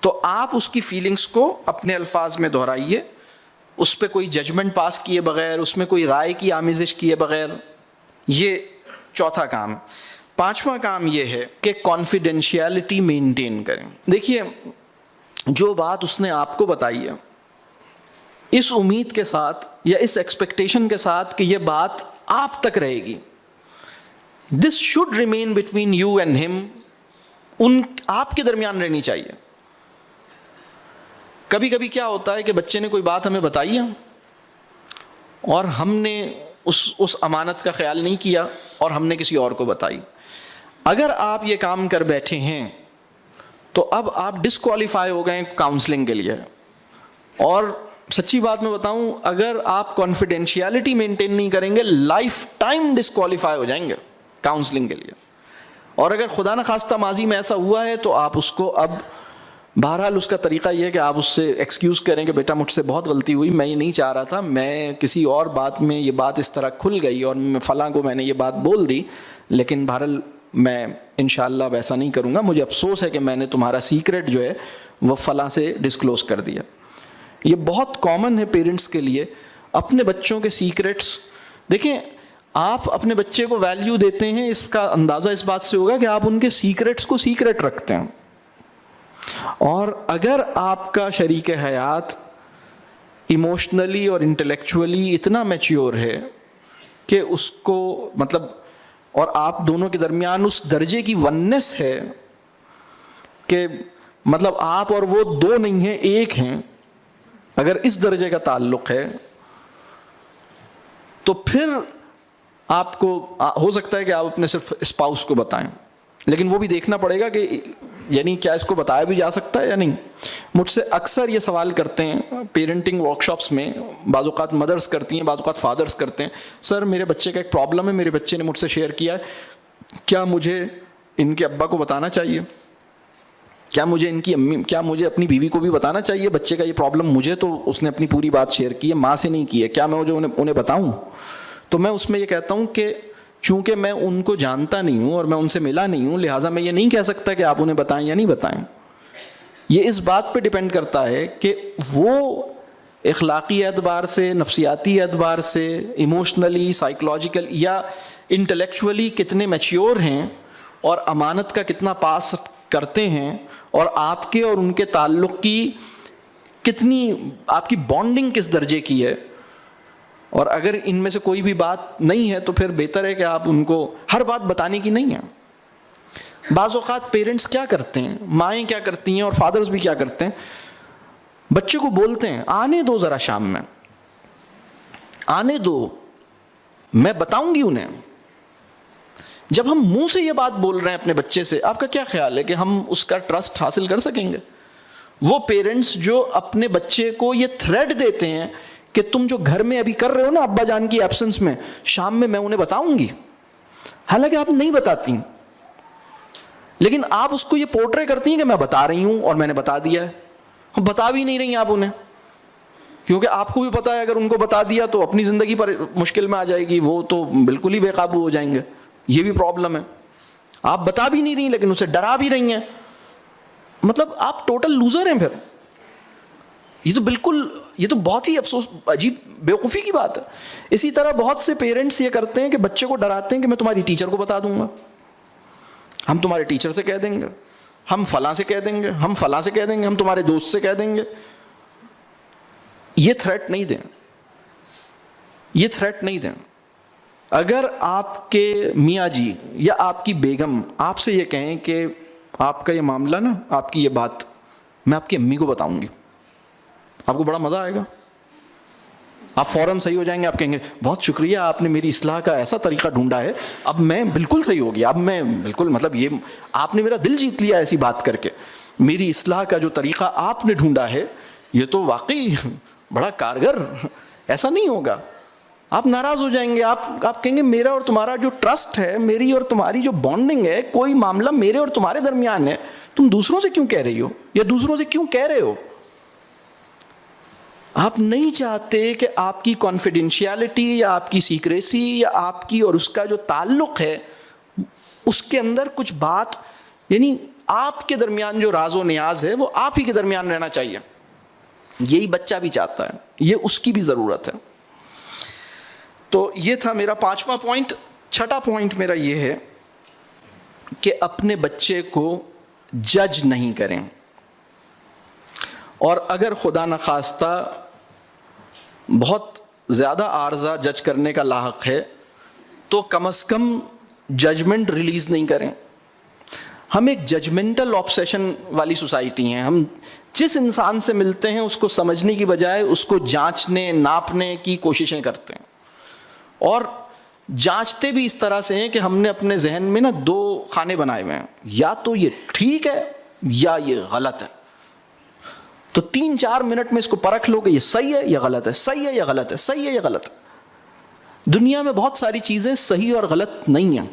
تو آپ اس کی فیلنگز کو اپنے الفاظ میں دہرائیے، اس پہ کوئی ججمنٹ پاس کیے بغیر، اس میں کوئی رائے کی آمیزش کیے بغیر. یہ چوتھا کام. پانچواں کام یہ ہے کہ کانفیڈینشیلٹی مینٹین کریں. دیکھیے جو بات اس نے آپ کو بتائی ہے، اس امید کے ساتھ یا اس ایکسپیکٹیشن کے ساتھ کہ یہ بات آپ تک رہے گی. This should remain between you and ہم، آپ کے درمیان رہنی چاہیے. کبھی کبھی کیا ہوتا ہے کہ بچے نے کوئی بات ہمیں بتائی ہے اور ہم نے اس امانت کا خیال نہیں کیا اور ہم نے کسی اور کو بتائی. اگر آپ یہ کام کر بیٹھے ہیں تو اب آپ ڈسکوالیفائی ہو گئے کاؤنسلنگ کے لیے. اور سچی بات میں بتاؤں، اگر آپ کانفیڈینشیلٹی مینٹین نہیں کریں گے، لائف ٹائم ڈسکوالیفائی ہو جائیں گے کاؤنسلنگ کے لیے. اور اگر خدا نخواستہ ماضی میں ایسا ہوا ہے تو آپ اس کو اب بہرحال اس کا طریقہ یہ ہے کہ آپ اس سے ایکسکیوز کریں کہ بیٹا مجھ سے بہت غلطی ہوئی، میں یہ نہیں چاہ رہا تھا، میں کسی اور بات میں یہ بات اس طرح کھل گئی اور فلاں کو میں نے یہ بات بول دی، لیکن بہرحال میں انشاءاللہ ویسا نہیں کروں گا، مجھے افسوس ہے کہ میں نے تمہارا سیکرٹ جو ہے وہ فلاں سے ڈسکلوز کر دیا. یہ بہت کامن ہے پیرنٹس کے لیے اپنے بچوں کے سیکرٹس. دیکھیں آپ اپنے بچے کو ویلیو دیتے ہیں، اس کا اندازہ اس بات سے ہوگا کہ آپ ان کے سیکرٹس کو سیکرٹ رکھتے ہیں. اور اگر آپ کا شریک حیات ایموشنلی اور انٹلیکچولی اتنا میچیور ہے کہ اس کو مطلب، اور آپ دونوں کے درمیان اس درجے کی وننس ہے کہ مطلب آپ اور وہ دو نہیں ہیں، ایک ہیں، اگر اس درجے کا تعلق ہے تو پھر آپ کو ہو سکتا ہے کہ آپ اپنے صرف اسپاؤس کو بتائیں، لیکن وہ بھی دیکھنا پڑے گا کہ یعنی کیا اس کو بتایا بھی جا سکتا ہے یا نہیں. مجھ سے اکثر یہ سوال کرتے ہیں پیرنٹنگ ورکشاپس میں، بعض اوقات مدرس کرتی ہیں، بعض اوقات فادرس کرتے ہیں، سر میرے بچے کا ایک پرابلم ہے، میرے بچے نے مجھ سے شیئر کیا ہے، کیا مجھے ان کے ابا کو بتانا چاہیے؟ کیا مجھے ان کی امی، کیا مجھے اپنی بیوی کو بھی بتانا چاہیے بچے کا یہ پرابلم؟ مجھے تو اس نے اپنی پوری بات شیئر کی ہے، ماں سے نہیں کی ہے، کیا میں انہیں بتاؤں؟ تو میں اس میں یہ کہتا ہوں کہ چونکہ میں ان کو جانتا نہیں ہوں اور میں ان سے ملا نہیں ہوں، لہٰذا میں یہ نہیں کہہ سکتا کہ آپ انہیں بتائیں یا نہیں بتائیں. یہ اس بات پہ ڈیپینڈ کرتا ہے کہ وہ اخلاقی اعتبار سے، نفسیاتی اعتبار سے، ایموشنلی، سائیکولوجیکل یا انٹلیکچولی کتنے میچیور ہیں اور امانت کا کتنا پاس کرتے ہیں، اور آپ کے اور ان کے تعلق کی کتنی، آپ کی بانڈنگ کس درجے کی ہے. اور اگر ان میں سے کوئی بھی بات نہیں ہے تو پھر بہتر ہے کہ آپ ان کو ہر بات بتانے کی نہیں ہے. بعض اوقات پیرنٹس کیا کرتے ہیں، مائیں کیا کرتی ہیں اور فادرز بھی کیا کرتے ہیں، بچے کو بولتے ہیں آنے دو ذرا شام میں، آنے دو، میں بتاؤں گی انہیں. جب ہم منہ سے یہ بات بول رہے ہیں اپنے بچے سے، آپ کا کیا خیال ہے کہ ہم اس کا ٹرسٹ حاصل کر سکیں گے؟ وہ پیرنٹس جو اپنے بچے کو یہ تھریٹ دیتے ہیں کہ تم جو گھر میں ابھی کر رہے ہو نا ابا جان کی ایبسنس میں، شام میں انہیں بتاؤں گی، حالانکہ آپ نہیں بتاتی، لیکن آپ اس کو یہ پورٹرے کرتی ہیں کہ میں بتا رہی ہوں اور میں نے بتا دیا ہے. بتا بھی نہیں رہی آپ انہیں، کیونکہ آپ کو بھی پتا ہے اگر ان کو بتا دیا تو اپنی زندگی پر مشکل میں آ جائے گی، وہ تو بالکل ہی بے قابو ہو جائیں گے. یہ بھی پرابلم ہے. آپ بتا بھی نہیں رہی لیکن اسے ڈرا بھی رہی ہیں، مطلب آپ ٹوٹل لوزر ہیں. پھر یہ تو بہت ہی افسوس، عجیب بیوقوفی کی بات ہے. اسی طرح بہت سے پیرنٹس یہ کرتے ہیں کہ بچے کو ڈراتے ہیں کہ میں تمہاری ٹیچر کو بتا دوں گا، ہم تمہارے ٹیچر سے کہہ دیں گے، ہم فلاں سے کہہ دیں گے، ہم فلاں سے کہہ دیں گے، ہم تمہارے دوست سے کہہ دیں گے. یہ تھریٹ نہیں دیں، یہ تھریٹ نہیں دیں. اگر آپ کے میاں جی یا آپ کی بیگم آپ سے یہ کہیں کہ آپ کا یہ معاملہ نا، آپ کی یہ بات میں آپ کی امی کو بتاؤں گی، آپ کو بڑا مزہ آئے گا, آپ فوراً صحیح ہو جائیں گے, آپ کہیں گے بہت شکریہ آپ نے میری اصلاح کا ایسا طریقہ ڈھونڈا ہے, اب میں بالکل صحیح ہو گیا, اب میں بالکل, مطلب یہ آپ نے میرا دل جیت لیا ایسی بات کر کے, میری اصلاح کا جو طریقہ آپ نے ڈھونڈا ہے یہ تو واقعی بڑا کارگر. ایسا نہیں ہوگا, آپ ناراض ہو جائیں گے, آپ کہیں گے میرا اور تمہارا جو ٹرسٹ ہے, میری اور تمہاری جو بانڈنگ ہے, کوئی معاملہ میرے اور تمہارے درمیان ہے, تم دوسروں سے کیوں کہہ رہی ہو یا دوسروں سے کیوں کہہ رہے ہو؟ آپ نہیں چاہتے کہ آپ کی کانفیڈینشیلٹی یا آپ کی سیکریسی یا آپ کی اور اس کا جو تعلق ہے اس کے اندر کچھ بات, یعنی آپ کے درمیان جو راز و نیاز ہے وہ آپ ہی کے درمیان رہنا چاہیے. یہی بچہ بھی چاہتا ہے, یہ اس کی بھی ضرورت ہے. تو یہ تھا میرا 5واں پوائنٹ. 6واں پوائنٹ میرا یہ ہے کہ اپنے بچے کو جج نہیں کریں, اور اگر خدا نخواستہ بہت زیادہ عارضہ جج کرنے کا لاحق ہے تو کم از کم ججمنٹ ریلیز نہیں کریں. ہم ایک ججمنٹل آبسیشن والی سوسائٹی ہیں. ہم جس انسان سے ملتے ہیں اس کو سمجھنے کی بجائے اس کو جانچنے ناپنے کی کوششیں کرتے ہیں, اور جانچتے بھی اس طرح سے ہیں کہ ہم نے اپنے ذہن میں نا 2 خانے بنائے ہوئے ہیں, یا تو یہ ٹھیک ہے یا یہ غلط ہے. تو 3-4 منٹ میں اس کو پرکھ لو کہ یہ صحیح ہے یا غلط ہے, صحیح ہے یا غلط ہے, صحیح ہے یا غلط ہے. دنیا میں بہت ساری چیزیں صحیح اور غلط نہیں ہیں,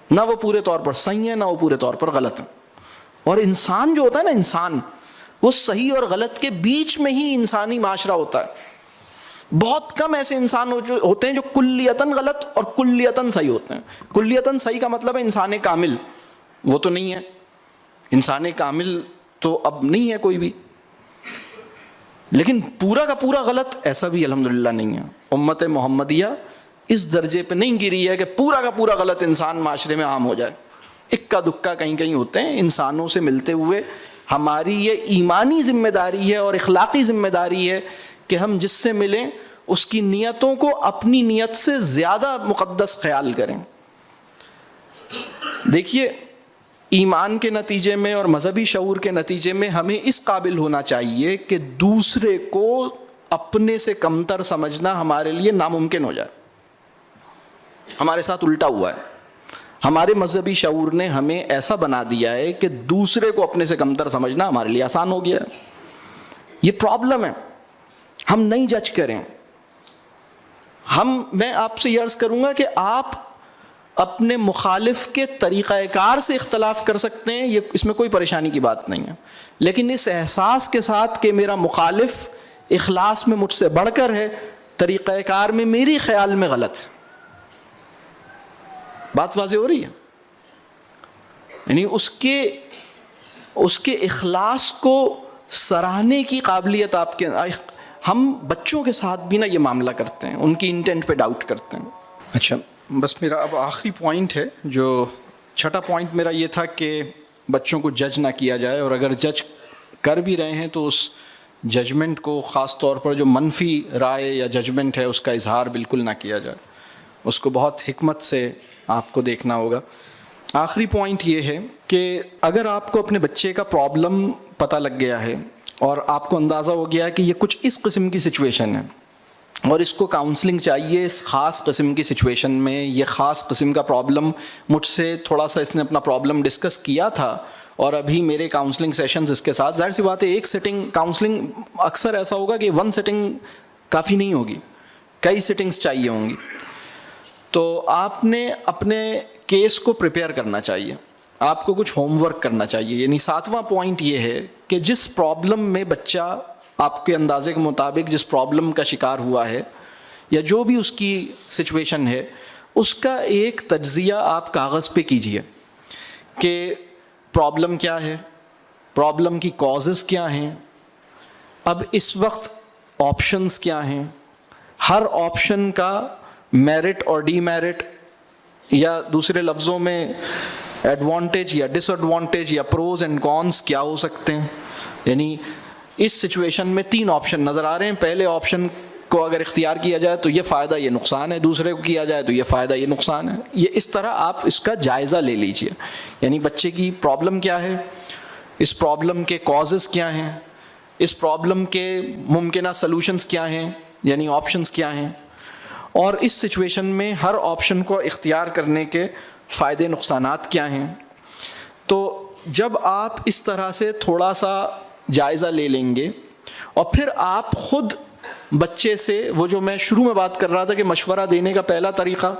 نہ وہ پورے طور پر صحیح ہیں نہ وہ پورے طور پر غلط ہیں. اور انسان جو ہوتا ہے نا, انسان وہ صحیح اور غلط کے بیچ میں ہی انسانی معاشرہ ہوتا ہے. بہت کم ایسے انسان ہوتے ہیں جو کلیتاً غلط اور کلیتاً صحیح ہوتے ہیں. کلیتاً صحیح کا مطلب ہے انسان کامل, وہ تو نہیں ہے. انسان کامل تو اب نہیں ہے کوئی بھی, لیکن پورا کا پورا غلط ایسا بھی الحمدللہ نہیں ہے. امت محمدیہ اس درجے پہ نہیں گری ہے کہ پورا کا پورا غلط انسان معاشرے میں عام ہو جائے. اکا دکا کہیں کہیں ہوتے ہیں. انسانوں سے ملتے ہوئے ہماری یہ ایمانی ذمہ داری ہے اور اخلاقی ذمہ داری ہے کہ ہم جس سے ملیں اس کی نیتوں کو اپنی نیت سے زیادہ مقدس خیال کریں. دیکھیے, ایمان کے نتیجے میں اور مذہبی شعور کے نتیجے میں ہمیں اس قابل ہونا چاہیے کہ دوسرے کو اپنے سے کمتر سمجھنا ہمارے لیے ناممکن ہو جائے. ہمارے ساتھ الٹا ہوا ہے. ہمارے مذہبی شعور نے ہمیں ایسا بنا دیا ہے کہ دوسرے کو اپنے سے کمتر سمجھنا ہمارے لیے آسان ہو گیا ہے. یہ پرابلم ہے. ہم نہیں جج کریں. میں آپ سے یہ عرض کروں گا کہ آپ اپنے مخالف کے طریقہ کار سے اختلاف کر سکتے ہیں, یہ اس میں کوئی پریشانی کی بات نہیں ہے, لیکن اس احساس کے ساتھ کہ میرا مخالف اخلاص میں مجھ سے بڑھ کر ہے, طریقہ کار میں میری خیال میں غلط ہے. بات واضح ہو رہی ہے؟ یعنی اس کے اخلاص کو سراہنے کی قابلیت آپ کے. ہم بچوں کے ساتھ بھی نا یہ معاملہ کرتے ہیں, ان کی انٹینٹ پہ ڈاؤٹ کرتے ہیں. اچھا, بس میرا اب آخری پوائنٹ ہے, جو 6واں پوائنٹ میرا یہ تھا کہ بچوں کو جج نہ کیا جائے, اور اگر جج کر بھی رہے ہیں تو اس ججمنٹ کو, خاص طور پر جو منفی رائے یا ججمنٹ ہے, اس کا اظہار بالکل نہ کیا جائے. اس کو بہت حکمت سے آپ کو دیکھنا ہوگا. آخری پوائنٹ یہ ہے کہ اگر آپ کو اپنے بچے کا پرابلم پتہ لگ گیا ہے اور آپ کو اندازہ ہو گیا ہے کہ یہ کچھ اس قسم کی سچویشن ہے اور اس کو کاؤنسلنگ چاہیے اس خاص قسم کی سچویشن میں, یہ خاص قسم کا پرابلم مجھ سے تھوڑا سا اس نے اپنا پرابلم ڈسکس کیا تھا اور ابھی میرے کاؤنسلنگ سیشنز اس کے ساتھ, ظاہر سی بات ہے ایک سٹنگ کاؤنسلنگ اکثر ایسا ہوگا کہ 1 سٹنگ کافی نہیں ہوگی, کئی سٹنگز چاہیے ہوں گی. تو آپ نے اپنے کیس کو پریپیئر کرنا چاہیے, آپ کو کچھ ہوم ورک کرنا چاہیے. یعنی 7واں پوائنٹ یہ ہے کہ جس پرابلم میں بچہ آپ کے اندازے کے مطابق جس پرابلم کا شکار ہوا ہے یا جو بھی اس کی سچویشن ہے, اس کا ایک تجزیہ آپ کاغذ پہ کیجئے کہ پرابلم کیا ہے, پرابلم کی کازز کیا ہیں, اب اس وقت آپشنز کیا ہیں, ہر آپشن کا میرٹ اور ڈی میرٹ, یا دوسرے لفظوں میں ایڈوانٹیج یا ڈس ایڈوانٹیج یا پروز اینڈ کونس کیا ہو سکتے ہیں. یعنی اس سچویشن میں 3 آپشن نظر آ رہے ہیں, پہلے آپشن کو اگر اختیار کیا جائے تو یہ فائدہ یہ نقصان ہے, دوسرے کو کیا جائے تو یہ فائدہ یہ نقصان ہے. یہ اس طرح آپ اس کا جائزہ لے لیجئے. یعنی بچے کی پرابلم کیا ہے, اس پرابلم کے کازز کیا ہیں, اس پرابلم کے ممکنہ سلوشنز کیا ہیں، یعنی آپشنز کیا ہیں، اور اس سچویشن میں ہر آپشن کو اختیار کرنے کے فائدے نقصانات کیا ہیں. تو جب آپ اس طرح سے تھوڑا سا جائزہ لے لیں گے اور پھر آپ خود بچے سے وہ جو میں شروع میں بات کر رہا تھا کہ مشورہ دینے کا پہلا طریقہ،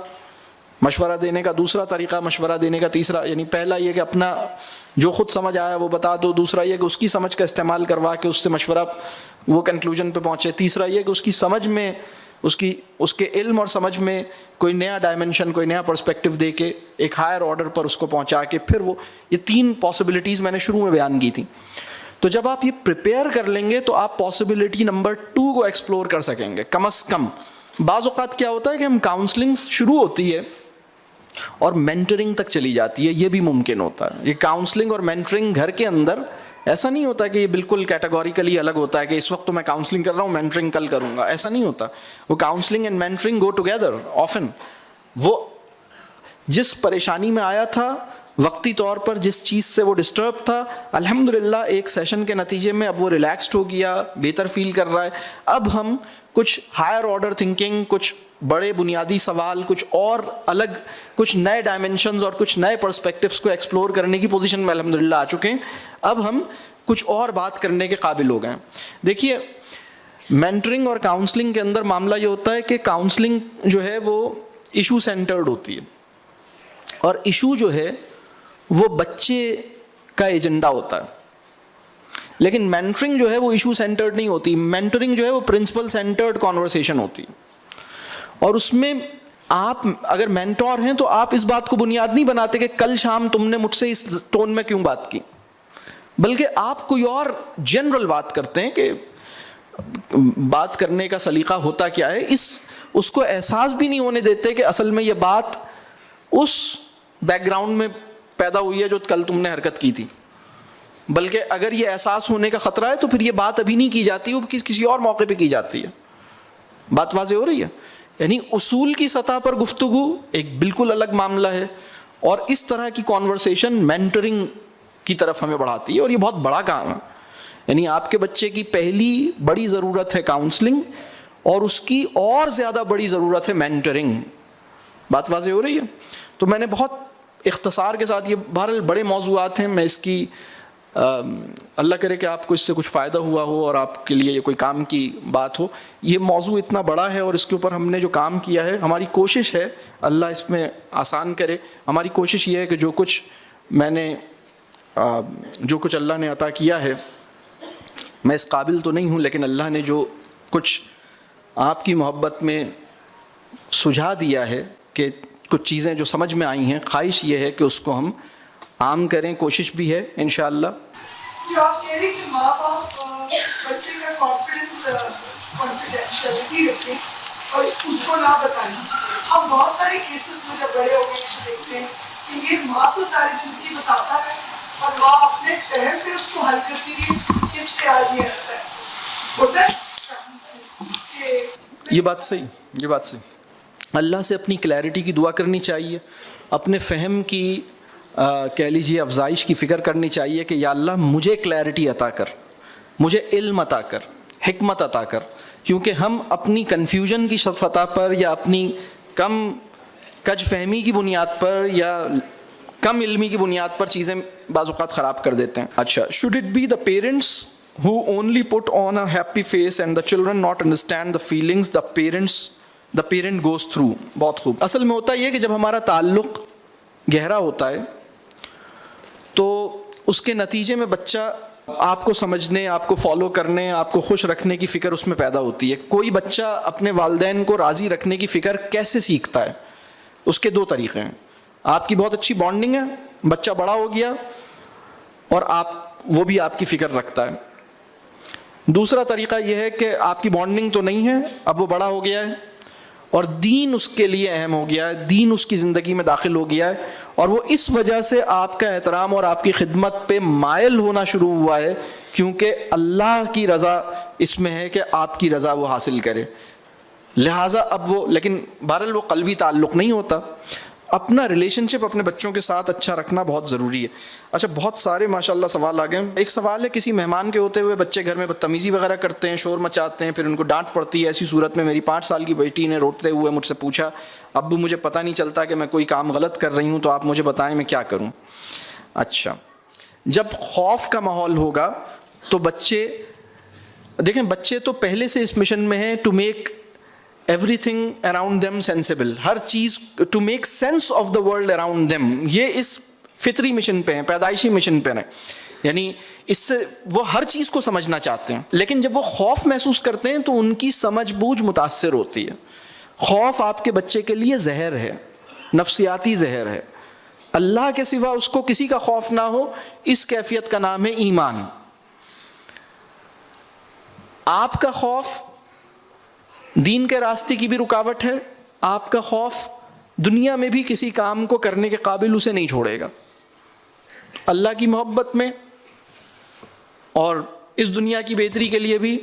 مشورہ دینے کا دوسرا طریقہ، مشورہ دینے کا تیسرا، یعنی پہلا یہ کہ اپنا جو خود سمجھ آیا وہ بتا دو، دوسرا یہ کہ اس کی سمجھ کا استعمال کروا کے اس سے مشورہ وہ کنکلوژن پہ پہنچے، تیسرا یہ کہ اس کی سمجھ میں اس کے علم اور سمجھ میں کوئی نیا ڈائمنشن، کوئی نیا پرسپیکٹو دے کے ایک ہائر آرڈر پر اس کو پہنچا کے پھر وہ، یہ 3 پاسبلٹیز میں نے شروع میں بیان کی تھیں. تو جب آپ یہ پریپیئر کر لیں گے تو آپ پاسبلٹی نمبر 2 کو ایکسپلور کر سکیں گے کم از کم. بعض اوقات کیا ہوتا ہے کہ ہم کاؤنسلنگ شروع ہوتی ہے اور مینٹرنگ تک چلی جاتی ہے، یہ بھی ممکن ہوتا ہے. یہ کاؤنسلنگ اور مینٹرنگ گھر کے اندر ایسا نہیں ہوتا کہ یہ بالکل کیٹیگوریکلی الگ ہوتا ہے کہ اس وقت تو میں کاؤنسلنگ کر رہا ہوں، مینٹرنگ کل کروں گا، ایسا نہیں ہوتا. وہ counselling and mentoring go together often. وہ جس پریشانی میں آیا تھا، وقتی طور پر جس چیز سے وہ ڈسٹرب تھا، الحمدللہ ایک سیشن کے نتیجے میں اب وہ ریلیکسڈ ہو گیا، بہتر فیل کر رہا ہے. اب ہم کچھ ہائر آرڈر تھنکنگ، کچھ بڑے بنیادی سوال، کچھ اور الگ، کچھ نئے ڈائمنشنز اور کچھ نئے پرسپیکٹیوز کو ایکسپلور کرنے کی پوزیشن میں الحمدللہ آ چکے ہیں. اب ہم کچھ اور بات کرنے کے قابل ہو گئے ہیں. دیکھیے مینٹرنگ اور کاؤنسلنگ کے اندر معاملہ یہ ہوتا ہے کہ کاؤنسلنگ جو ہے وہ ایشو سینٹرڈ ہوتی ہے، اور ایشو جو ہے وہ بچے کا ایجنڈا ہوتا ہے. لیکن مینٹرنگ جو ہے وہ ایشو سینٹرڈ نہیں ہوتی. مینٹرنگ جو ہے وہ پرنسپل سینٹرڈ کانورسیشن ہوتی ہے، اور اس میں آپ اگر مینٹور ہیں تو آپ اس بات کو بنیاد نہیں بناتے کہ کل شام تم نے مجھ سے اس ٹون میں کیوں بات کی، بلکہ آپ کوئی اور جنرل بات کرتے ہیں کہ بات کرنے کا سلیقہ ہوتا کیا ہے. اس کو احساس بھی نہیں ہونے دیتے کہ اصل میں یہ بات اس بیک گراؤنڈ میں پیدا ہوئی ہے جو کل تم نے حرکت کی تھی. بلکہ اگر یہ احساس ہونے کا خطرہ ہے تو پھر یہ بات ابھی نہیں کی جاتی، وہ کسی اور موقع پہ کی جاتی ہے. بات واضح ہو رہی ہے؟ یعنی اصول کی سطح پر گفتگو ایک بالکل الگ معاملہ ہے، اور اس طرح کی کانورسیشن مینٹرنگ کی طرف ہمیں بڑھاتی ہے، اور یہ بہت بڑا کام ہے. یعنی آپ کے بچے کی پہلی بڑی ضرورت ہے کاؤنسلنگ، اور اس کی اور زیادہ بڑی ضرورت ہے مینٹرنگ. بات واضح ہو رہی ہے؟ تو میں نے بہت اختصار کے ساتھ، یہ بہرحال بڑے موضوعات ہیں، میں اس کی اللہ کرے کہ آپ کو اس سے کچھ فائدہ ہوا ہو اور آپ کے لیے یہ کوئی کام کی بات ہو. یہ موضوع اتنا بڑا ہے اور اس کے اوپر ہم نے جو کام کیا ہے، ہماری کوشش ہے، اللہ اس میں آسان کرے، ہماری کوشش یہ ہے کہ جو کچھ اللہ نے عطا کیا ہے، میں اس قابل تو نہیں ہوں، لیکن اللہ نے جو کچھ آپ کی محبت میں سجھا دیا ہے کہ کچھ چیزیں جو سمجھ میں آئی ہیں، خواہش یہ ہے کہ اس کو ہم عام کریں، کوشش بھی ہے انشاءاللہ. جو آپ کہہ رہے ہیں کہ ماں باپ بچے کا کانفیڈینشیلٹی رکھیں اور اس کو نہ بتائیں. ہم بہت سارے کیسز میں جب بڑے ہو گئے دیکھتے ہیں کہ یہ ماں کو ساری زندگی بتاتا ہے اور ماں اپنے فہم پہ اس کو حل کرتی ہے. اس پہ آج یہ ایسا ہے ہوتا ہے. یہ بات صحیح. اللہ سے اپنی کلیئرٹی کی دعا کرنی چاہیے، اپنے فہم کی کہہ لیجیے افزائش کی فکر کرنی چاہیے کہ یا اللہ مجھے کلیئرٹی عطا کر، مجھے علم عطا کر، حکمت عطا کر. کیونکہ ہم اپنی کنفیوژن کی سطح پر یا اپنی کج فہمی کی بنیاد پر یا کم علمی کی بنیاد پر چیزیں بعض اوقات خراب کر دیتے ہیں. اچھا، should it be the parents who only put on a happy face and the children not understand the feelings the parent goes through. بہت خوب. اصل میں ہوتا یہ کہ جب ہمارا تعلق گہرا ہوتا ہے تو اس کے نتیجے میں بچہ آپ کو سمجھنے، آپ کو فالو کرنے، آپ کو خوش رکھنے کی فکر اس میں پیدا ہوتی ہے. کوئی بچہ اپنے والدین کو راضی رکھنے کی فکر کیسے سیکھتا ہے؟ اس کے 2 طریقے ہیں. آپ کی بہت اچھی بانڈنگ ہے، بچہ بڑا ہو گیا اور وہ بھی آپ کی فکر رکھتا ہے. دوسرا طریقہ یہ ہے کہ آپ کی بانڈنگ تو نہیں ہے، اب وہ بڑا ہو گیا ہے اور دین اس کے لیے اہم ہو گیا ہے، دین اس کی زندگی میں داخل ہو گیا ہے، اور وہ اس وجہ سے آپ کا احترام اور آپ کی خدمت پہ مائل ہونا شروع ہوا ہے، کیونکہ اللہ کی رضا اس میں ہے کہ آپ کی رضا وہ حاصل کرے. لہٰذا اب لیکن بہرحال وہ قلبی تعلق نہیں ہوتا. اپنا ریلیشن شپ اپنے بچوں کے ساتھ اچھا رکھنا بہت ضروری ہے. اچھا بہت سارے ماشاءاللہ سوال آ گئے. ایک سوال ہے کسی مہمان کے ہوتے ہوئے بچے گھر میں بدتمیزی وغیرہ کرتے ہیں, شور مچاتے ہیں, پھر ان کو ڈانٹ پڑتی ہے. ایسی صورت میں میری 5 سال کی بیٹی نے روتے ہوئے مجھ سے پوچھا ابو مجھے پتہ نہیں چلتا کہ میں کوئی کام غلط کر رہی ہوں, تو آپ مجھے بتائیں میں کیا کروں. اچھا, جب خوف کا ماحول ہوگا تو بچے دیکھیں, بچے تو پہلے سے اس مشن میں ہیں to make everything around them sensible, ہر چیز to make sense of the world around them. یہ اس فطری مشن پہ ہیں, پیدائشی مشن پہ ہیں, یعنی اس سے وہ ہر چیز کو سمجھنا چاہتے ہیں. لیکن جب وہ خوف محسوس کرتے ہیں تو ان کی سمجھ بوجھ متاثر ہوتی ہے. خوف آپ کے بچے کے لیے زہر ہے, نفسیاتی زہر ہے. اللہ کے سوا اس کو کسی کا خوف نہ ہو, اس کیفیت کا نام ہے ایمان. آپ کا خوف دین کے راستے کی بھی رکاوٹ ہے, آپ کا خوف دنیا میں بھی کسی کام کو کرنے کے قابل اسے نہیں چھوڑے گا. اللہ کی محبت میں اور اس دنیا کی بہتری کے لیے بھی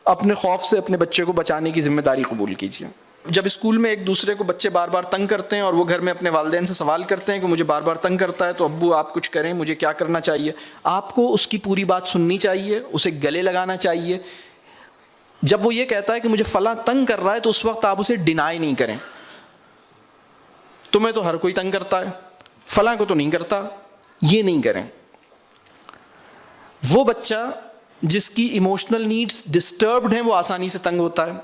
اپنے خوف سے اپنے بچے کو بچانے کی ذمہ داری قبول کیجیے. جب اسکول میں ایک دوسرے کو بچے بار بار تنگ کرتے ہیں اور وہ گھر میں اپنے والدین سے سوال کرتے ہیں کہ مجھے بار بار تنگ کرتا ہے تو ابو آپ کچھ کریں, مجھے کیا کرنا چاہیے, آپ کو اس کی پوری بات سننی چاہیے, اسے گلے لگانا چاہیے. جب وہ یہ کہتا ہے کہ مجھے فلاں تنگ کر رہا ہے تو اس وقت آپ اسے ڈینائی نہیں کریں, تمہیں تو ہر کوئی تنگ کرتا ہے, فلاں کو تو نہیں کرتا, یہ نہیں کریں. وہ بچہ جس کی ایموشنل نیڈز ڈسٹربڈ ہیں وہ آسانی سے تنگ ہوتا ہے.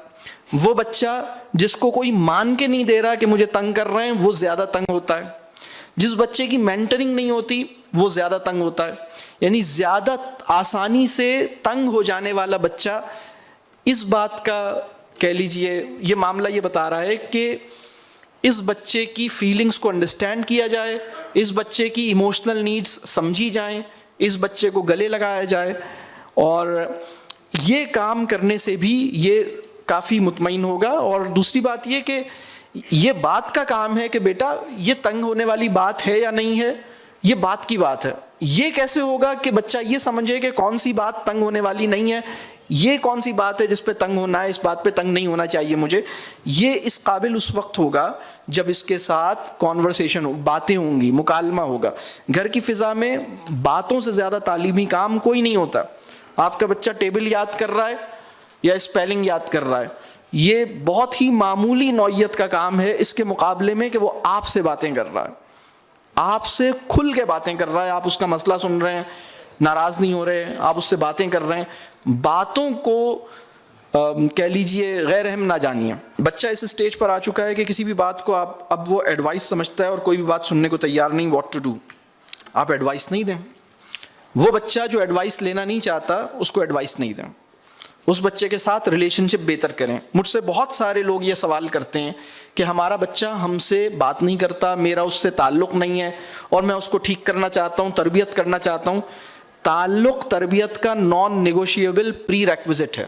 وہ بچہ جس کو کوئی مان کے نہیں دے رہا کہ مجھے تنگ کر رہے ہیں وہ زیادہ تنگ ہوتا ہے. جس بچے کی مینٹرنگ نہیں ہوتی وہ زیادہ تنگ ہوتا ہے. یعنی زیادہ آسانی سے تنگ ہو جانے والا بچہ اس بات کا کہہ لیجئے یہ معاملہ یہ بتا رہا ہے کہ اس بچے کی فیلنگز کو انڈرسٹینڈ کیا جائے, اس بچے کی ایموشنل نیڈز سمجھی جائیں, اس بچے کو گلے لگایا جائے. اور یہ کام کرنے سے بھی یہ کافی مطمئن ہوگا. اور دوسری بات یہ کہ یہ بات کا کام ہے کہ بیٹا یہ تنگ ہونے والی بات ہے یا نہیں ہے, یہ بات کی بات ہے. یہ کیسے ہوگا کہ بچہ یہ سمجھے کہ کون سی بات تنگ ہونے والی نہیں ہے, یہ کون سی بات ہے جس پہ تنگ ہونا ہے, اس بات پہ تنگ نہیں ہونا چاہیے مجھے. یہ اس قابل اس وقت ہوگا جب اس کے ساتھ کانورسیشن باتیں ہوں گی, مکالمہ ہوگا. گھر کی فضا میں باتوں سے زیادہ تعلیمی کام کوئی نہیں ہوتا. آپ کا بچہ ٹیبل یاد کر رہا ہے یا اسپیلنگ یاد کر رہا ہے, یہ بہت ہی معمولی نوعیت کا کام ہے اس کے مقابلے میں کہ وہ آپ سے باتیں کر رہا ہے, آپ سے کھل کے باتیں کر رہا ہے, آپ اس کا مسئلہ سن رہے ہیں, ناراض نہیں ہو رہے, آپ اس سے باتیں کر رہے ہیں. باتوں کو کہہ لیجئے غیر اہم نہ جانیے. بچہ اس اسٹیج پر آ چکا ہے کہ کسی بھی بات کو اب وہ ایڈوائس سمجھتا ہے اور کوئی بھی بات سننے کو تیار نہیں. واٹ ٹو ڈو, آپ ایڈوائس نہیں دیں. وہ بچہ جو ایڈوائس لینا نہیں چاہتا اس کو ایڈوائس نہیں دیں. اس بچے کے ساتھ ریلیشن شپ بہتر کریں. مجھ سے بہت سارے لوگ یہ سوال کرتے ہیں کہ ہمارا بچہ ہم سے بات نہیں کرتا, میرا اس سے تعلق نہیں ہے اور میں اس کو ٹھیک کرنا چاہتا ہوں, تربیت کرنا چاہتا ہوں. تعلق تربیت کا نان نیگوشیبل پری ریکوزٹ ہے.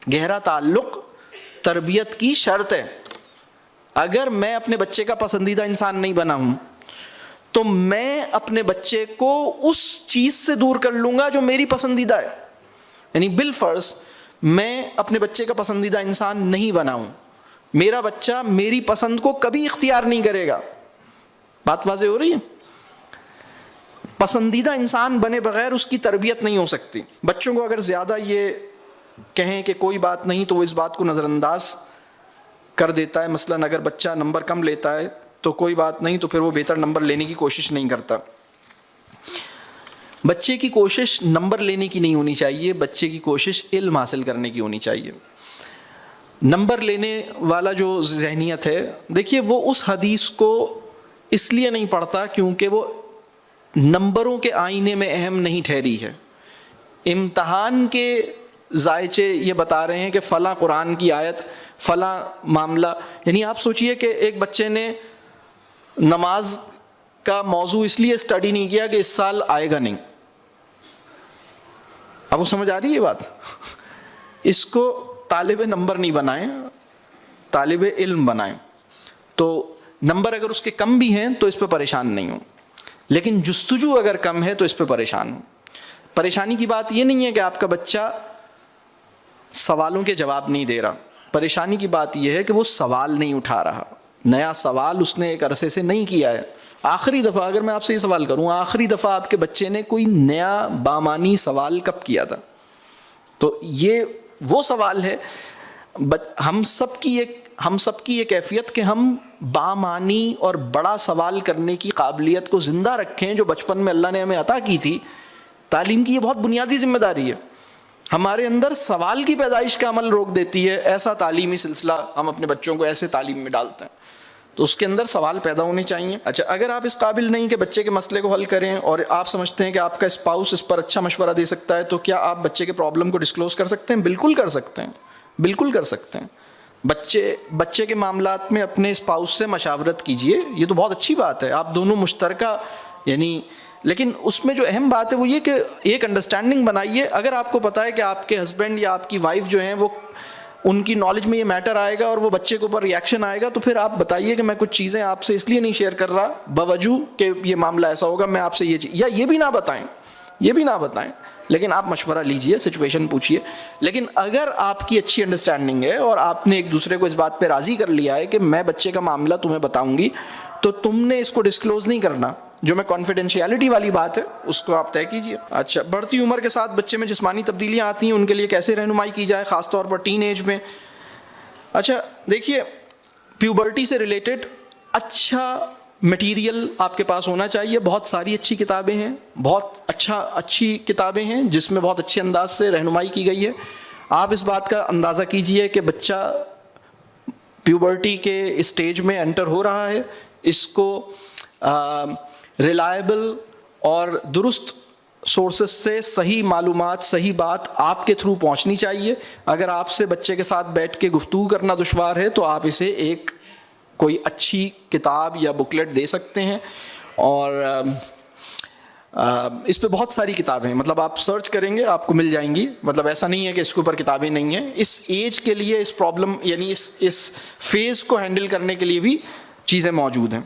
گہرا تعلق تربیت کی شرط ہے. اگر میں اپنے بچے کا پسندیدہ انسان نہیں بنا ہوں تو میں اپنے بچے کو اس چیز سے دور کر لوں گا جو میری پسندیدہ ہے. یعنی بالفرض میں اپنے بچے کا پسندیدہ انسان نہیں بنا ہوں, میرا بچہ میری پسند کو کبھی اختیار نہیں کرے گا. بات واضح ہو رہی ہے؟ پسندیدہ انسان بنے بغیر اس کی تربیت نہیں ہو سکتی. بچوں کو اگر زیادہ یہ کہیں کہ کوئی بات نہیں تو وہ اس بات کو نظر انداز کر دیتا ہے. مثلاً اگر بچہ نمبر کم لیتا ہے تو کوئی بات نہیں, تو پھر وہ بہتر نمبر لینے کی کوشش نہیں کرتا. بچے کی کوشش نمبر لینے کی نہیں ہونی چاہیے, بچے کی کوشش علم حاصل کرنے کی ہونی چاہیے. نمبر لینے والا جو ذہنیت ہے, دیکھیے وہ اس حدیث کو اس لیے نہیں پڑھتا کیونکہ وہ نمبروں کے آئینے میں اہم نہیں ٹھہری ہے. امتحان کے ذائچے یہ بتا رہے ہیں کہ فلاں قرآن کی آیت, فلاں معاملہ. یعنی آپ سوچئے کہ ایک بچے نے نماز کا موضوع اس لیے اسٹڈی نہیں کیا کہ اس سال آئے گا نہیں. آپ کو سمجھ آ رہی ہے یہ بات؟ اس کو طالب نمبر نہیں بنائیں, طالب علم بنائیں. تو نمبر اگر اس کے کم بھی ہیں تو اس پہ پریشان نہیں ہوں, لیکن جستجو اگر کم ہے تو اس پہ پریشان ہوں. پریشانی کی بات یہ نہیں ہے کہ آپ کا بچہ سوالوں کے جواب نہیں دے رہا, پریشانی کی بات یہ ہے کہ وہ سوال نہیں اٹھا رہا. نیا سوال اس نے ایک عرصے سے نہیں کیا ہے. آخری دفعہ اگر میں آپ سے یہ سوال کروں, آخری دفعہ آپ کے بچے نے کوئی نیا بامانی سوال کب کیا تھا؟ تو یہ وہ سوال ہے. ہم سب کی یہ کیفیت کہ ہم بامانی اور بڑا سوال کرنے کی قابلیت کو زندہ رکھیں جو بچپن میں اللہ نے ہمیں عطا کی تھی. تعلیم کی یہ بہت بنیادی ذمہ داری ہے. ہمارے اندر سوال کی پیدائش کا عمل روک دیتی ہے. ایسا تعلیمی سلسلہ ہم اپنے بچوں کو ایسے تعلیم میں ڈالتے ہیں تو اس کے اندر سوال پیدا ہونے چاہیے. اچھا, اگر آپ اس قابل نہیں کہ بچے کے مسئلے کو حل کریں اور آپ سمجھتے ہیں کہ آپ کا اسپاؤس اس پر اچھا مشورہ دے سکتا ہے, تو کیا آپ بچے کے پرابلم کو ڈسکلوز کر سکتے ہیں؟ بالکل کر سکتے ہیں, بالکل کر سکتے ہیں. بچے کے معاملات میں اپنے اسپاؤس سے مشاورت کیجئے, یہ تو بہت اچھی بات ہے. آپ دونوں مشترکہ لیکن اس میں جو اہم بات ہے وہ یہ کہ ایک انڈرسٹینڈنگ بنائیے. اگر آپ کو پتہ ہے کہ آپ کے ہسبینڈ یا آپ کی وائف جو ہیں وہ ان کی نالج میں یہ میٹر آئے گا اور وہ بچے کے اوپر ریئیکشن آئے گا, تو پھر آپ بتائیے کہ میں کچھ چیزیں آپ سے اس لیے نہیں شیئر کر رہا باوجود کہ یہ معاملہ ایسا ہوگا, میں آپ سے یہ بھی نہ بتائیں, لیکن آپ مشورہ لیجئے, سچویشن پوچھیے. لیکن اگر آپ کی اچھی انڈرسٹینڈنگ ہے اور آپ نے ایک دوسرے کو اس بات پہ راضی کر لیا ہے کہ میں بچے کا معاملہ تمہیں بتاؤں گی, تو تم نے اس کو ڈسکلوز نہیں کرنا. جو میں کانفیڈینشیلٹی والی بات ہے اس کو آپ طے کیجئے. اچھا, بڑھتی عمر کے ساتھ بچے میں جسمانی تبدیلیاں آتی ہیں, ان کے لیے کیسے رہنمائی کی جائے, خاص طور پر ٹین ایج میں؟ اچھا دیکھیے, پیوبرٹی سے ریلیٹڈ اچھا مٹیریل آپ کے پاس ہونا چاہیے. بہت ساری اچھی کتابیں ہیں, بہت اچھی کتابیں ہیں جس میں بہت اچھے انداز سے رہنمائی کی گئی ہے. آپ اس بات کا اندازہ کیجئے کہ بچہ پیوبرٹی کے اسٹیج میں انٹر ہو رہا ہے, اس کو ریلائبل اور درست سورسز سے صحیح معلومات, صحیح بات آپ کے تھرو پہنچنی چاہیے. اگر آپ سے بچے کے ساتھ بیٹھ کے گفتگو کرنا دشوار ہے تو آپ اسے کوئی اچھی کتاب یا بکلیٹ دے سکتے ہیں. اور اس پہ بہت ساری کتابیں ہیں, مطلب آپ سرچ کریں گے آپ کو مل جائیں گی. مطلب ایسا نہیں ہے کہ اس کے اوپر کتابیں نہیں ہیں. اس ایج کے لیے اس پرابلم اس فیز کو ہینڈل کرنے کے لیے بھی چیزیں موجود ہیں.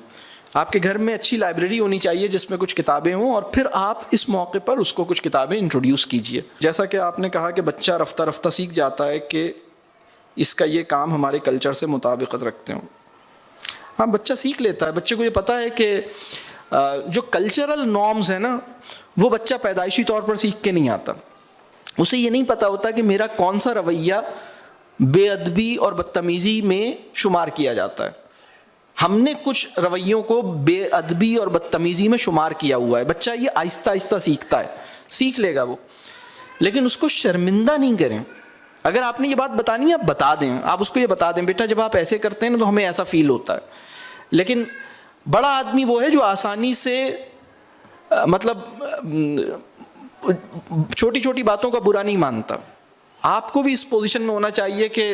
آپ کے گھر میں اچھی لائبریری ہونی چاہیے جس میں کچھ کتابیں ہوں, اور پھر آپ اس موقع پر اس کو کچھ کتابیں انٹروڈیوس کیجئے. جیسا کہ آپ نے کہا کہ بچہ رفتہ رفتہ سیکھ جاتا ہے کہ اس کا یہ کام ہمارے کلچر سے مطابقت رکھتے ہوں. ہاں, بچہ سیکھ لیتا ہے. بچے کو یہ پتہ ہے کہ جو کلچرل نارمز ہیں نا, وہ بچہ پیدائشی طور پر سیکھ کے نہیں آتا. اسے یہ نہیں پتہ ہوتا کہ میرا کون سا رویہ بے ادبی اور بدتمیزی میں شمار کیا جاتا ہے. ہم نے کچھ رویوں کو بے ادبی اور بدتمیزی میں شمار کیا ہوا ہے. بچہ یہ آہستہ آہستہ سیکھتا ہے, سیکھ لے گا وہ, لیکن اس کو شرمندہ نہیں کریں. اگر آپ نے یہ بات بتانی ہے آپ بتا دیں, آپ اس کو یہ بتا دیں بیٹا جب آپ ایسے کرتے ہیں نا تو ہمیں ایسا فیل ہوتا ہے. لیکن بڑا آدمی وہ ہے جو آسانی سے مطلب چھوٹی چھوٹی باتوں کا برا نہیں مانتا. آپ کو بھی اس پوزیشن میں ہونا چاہیے کہ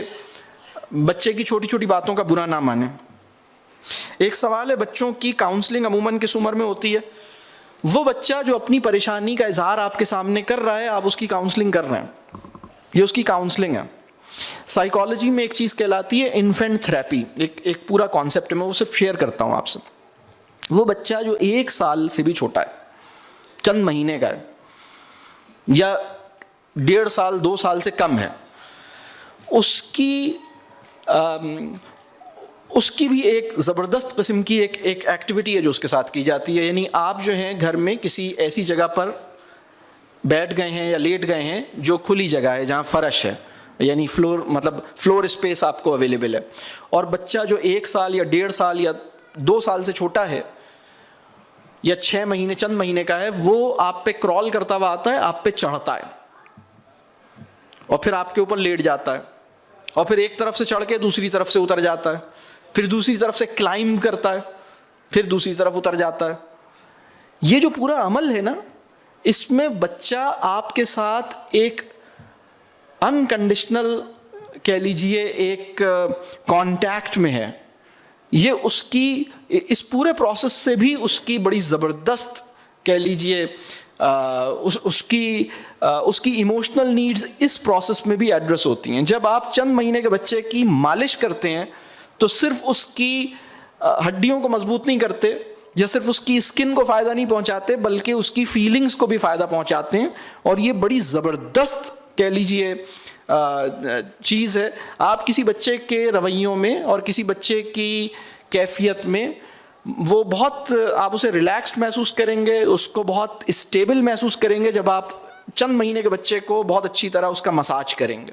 بچے کی چھوٹی چھوٹی باتوں کا برا نہ مانیں. ایک سوال ہے, بچوں کی کاؤنسلنگ عموماً کس عمر میں ہوتی ہے؟ وہ بچہ جو اپنی پریشانی کا اظہار آپ کے سامنے کر رہا ہے, آپ اس کی کاؤنسلنگ کر رہے ہیں, یہ اس کی کاؤنسلنگ ہے. سائیکالوجی میں ایک چیز کہلاتی ہے انفینٹ تھراپی, ایک پورا کانسیپٹ ہے, میں وہ صرف شیئر کرتا ہوں آپ سے. وہ بچہ جو 1 سال سے بھی چھوٹا ہے, چند مہینے کا ہے, یا 1.5 سال 2 سال سے کم ہے, اس کی بھی ایک زبردست قسم کی ایک ایکٹیویٹی ہے جو اس کے ساتھ کی جاتی ہے. یعنی آپ جو ہیں گھر میں کسی ایسی جگہ پر بیٹھ گئے ہیں یا لیٹ گئے ہیں جو کھلی جگہ ہے, جہاں فرش ہے, یعنی فلور اسپیس آپ کو اویلیبل ہے, اور بچہ جو 1 سال یا 1.5 سال یا 2 سال سے چھوٹا ہے یا 6 مہینے چند مہینے کا ہے, وہ آپ پہ کرال کرتا ہوا آتا ہے, آپ پہ چڑھتا ہے اور پھر آپ کے اوپر لیٹ جاتا ہے, اور پھر ایک طرف سے چڑھ کے دوسری طرف سے اتر جاتا ہے, پھر دوسری طرف سے کلائم کرتا ہے, پھر دوسری طرف اتر جاتا ہے. یہ جو پورا عمل ہے نا, اس میں بچہ آپ کے ساتھ ایک انکنڈیشنل کہہ لیجئے ایک کانٹیکٹ میں ہے. یہ اس پورے پروسیس سے بھی اس کی بڑی زبردست کہہ لیجئے اس کی ایموشنل نیڈز اس پروسیس میں بھی ایڈریس ہوتی ہیں. جب آپ چند مہینے کے بچے کی مالش کرتے ہیں تو صرف اس کی ہڈیوں کو مضبوط نہیں کرتے یا صرف اس کی اسکن کو فائدہ نہیں پہنچاتے, بلکہ اس کی فیلنگز کو بھی فائدہ پہنچاتے ہیں. اور یہ بڑی زبردست کہہ لیجئے چیز ہے. آپ کسی بچے کے رویوں میں اور کسی بچے کی کیفیت میں وہ بہت آپ اسے ریلیکسڈ محسوس کریں گے, اس کو بہت اسٹیبل محسوس کریں گے جب آپ چند مہینے کے بچے کو بہت اچھی طرح اس کا مساج کریں گے.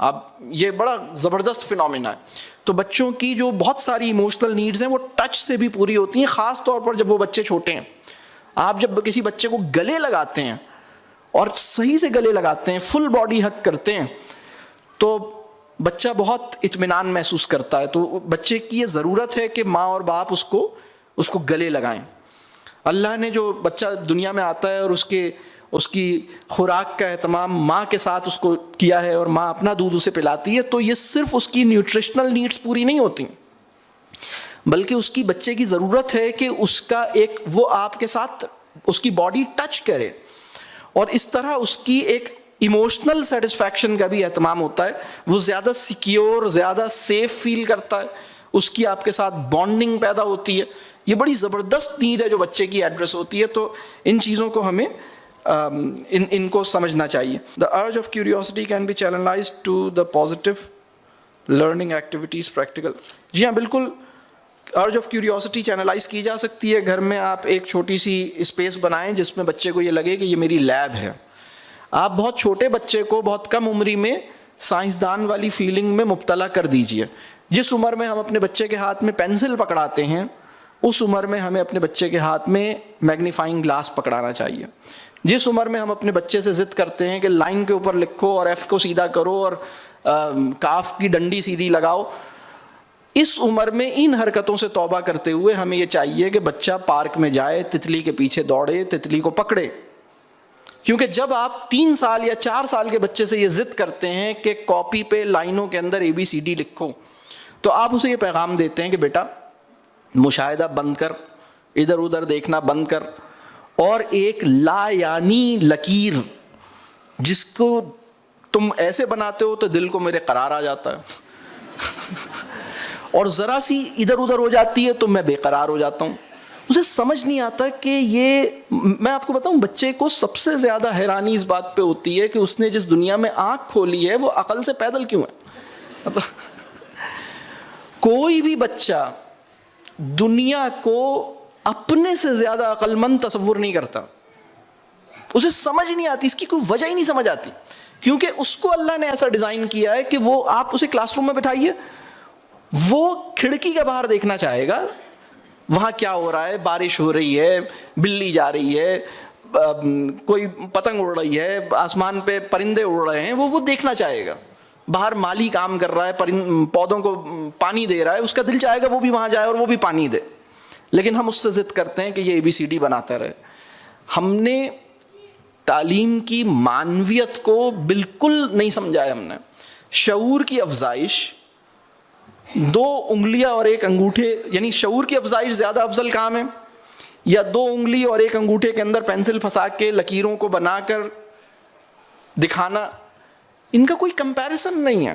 اب یہ بڑا زبردست فینومینا ہے. تو بچوں کی جو بہت ساری ایموشنل نیڈز ہیں وہ ٹچ سے بھی پوری ہوتی ہیں, خاص طور پر جب وہ بچے چھوٹے ہیں. آپ جب کسی بچے کو گلے لگاتے ہیں اور صحیح سے گلے لگاتے ہیں, فل باڈی ہگ کرتے ہیں, تو بچہ بہت اطمینان محسوس کرتا ہے. تو بچے کی یہ ضرورت ہے کہ ماں اور باپ اس کو گلے لگائیں. اللہ نے جو بچہ دنیا میں آتا ہے اور اس کی خوراک کا اہتمام ماں کے ساتھ اس کو کیا ہے اور ماں اپنا دودھ اسے پلاتی ہے, تو یہ صرف اس کی نیوٹریشنل نیڈز پوری نہیں ہوتی, بلکہ اس کی بچے کی ضرورت ہے کہ اس کا وہ آپ کے ساتھ اس کی باڈی ٹچ کرے, اور اس طرح اس کی ایک ایموشنل سیٹسفیکشن کا بھی اہتمام ہوتا ہے. وہ زیادہ سیکیور, زیادہ سیف فیل کرتا ہے, اس کی آپ کے ساتھ بانڈنگ پیدا ہوتی ہے. یہ بڑی زبردست نیڈ ہے جو بچے کی ایڈریس ہوتی ہے. تو ان چیزوں کو ہمیں ان کو سمجھنا چاہیے. The urge of curiosity can be channelized to the positive learning activities practical. جی ہاں بالکل, ارج آف کیوریوسٹی چینلائز کی جا سکتی ہے. گھر میں آپ ایک چھوٹی سی اسپیس بنائیں جس میں بچے کو یہ لگے کہ یہ میری لیب ہے. آپ بہت چھوٹے بچے کو بہت کم عمری میں سائنسدان والی فیلنگ میں مبتلا کر دیجئے. جس عمر میں ہم اپنے بچے کے ہاتھ میں پینسل پکڑاتے ہیں اس عمر میں ہمیں اپنے بچے کے ہاتھ میں میگنیفائنگ گلاس پکڑانا چاہیے. جس عمر میں ہم اپنے بچے سے ضد کرتے ہیں کہ لائن کے اوپر لکھو اور ایف کو سیدھا کرو اور کاف کی ڈنڈی سیدھی لگاؤ, اس عمر میں ان حرکتوں سے توبہ کرتے ہوئے ہمیں یہ چاہیے کہ بچہ پارک میں جائے, تتلی کے پیچھے دوڑے, تتلی کو پکڑے. کیونکہ جب آپ 3 سال یا 4 سال کے بچے سے یہ ضد کرتے ہیں کہ کاپی پہ لائنوں کے اندر ABCD لکھو, تو آپ اسے یہ پیغام دیتے ہیں کہ بیٹا مشاہدہ بند کر, ادھر ادھر دیکھنا بند کر, اور ایک لا یعنی لکیر جس کو تم ایسے بناتے ہو تو دل کو میرے قرار آ جاتا ہے اور ذرا سی ادھر ادھر ہو جاتی ہے تو میں بے قرار ہو جاتا ہوں. اسے سمجھ نہیں آتا کہ یہ, میں آپ کو بتاؤں, بچے کو سب سے زیادہ حیرانی اس بات پہ ہوتی ہے کہ اس نے جس دنیا میں آنکھ کھولی ہے وہ عقل سے پیدل کیوں ہے. کوئی بھی بچہ دنیا کو اپنے سے زیادہ عقل مند تصور نہیں کرتا, اسے سمجھ نہیں آتی, اس کی کوئی وجہ ہی نہیں سمجھ آتی, کیونکہ اس کو اللہ نے ایسا ڈیزائن کیا ہے کہ وہ آپ اسے کلاس روم میں بٹھائیے, وہ کھڑکی کے باہر دیکھنا چاہے گا وہاں کیا ہو رہا ہے, بارش ہو رہی ہے, بلی جا رہی ہے, کوئی پتنگ اڑ رہی ہے, آسمان پہ پرندے اڑ رہے ہیں, وہ دیکھنا چاہے گا. باہر مالی کام کر رہا ہے, پودوں کو پانی دے رہا ہے, اس کا دل چاہے گا وہ بھی وہاں جائے اور وہ بھی پانی دے. لیکن ہم اس سے ضد کرتے ہیں کہ یہ ABCD بناتا رہے. ہم نے تعلیم کی معنویت کو بالکل نہیں سمجھایا. ہم نے شعور کی افزائش 2 انگلیاں اور 1 انگوٹھے, یعنی شعور کی افزائش زیادہ افضل کام ہے, یا 2 انگلی اور 1 انگوٹھے کے اندر پینسل پھنسا کے لکیروں کو بنا کر دکھانا, ان کا کوئی کمپیریزن نہیں ہے.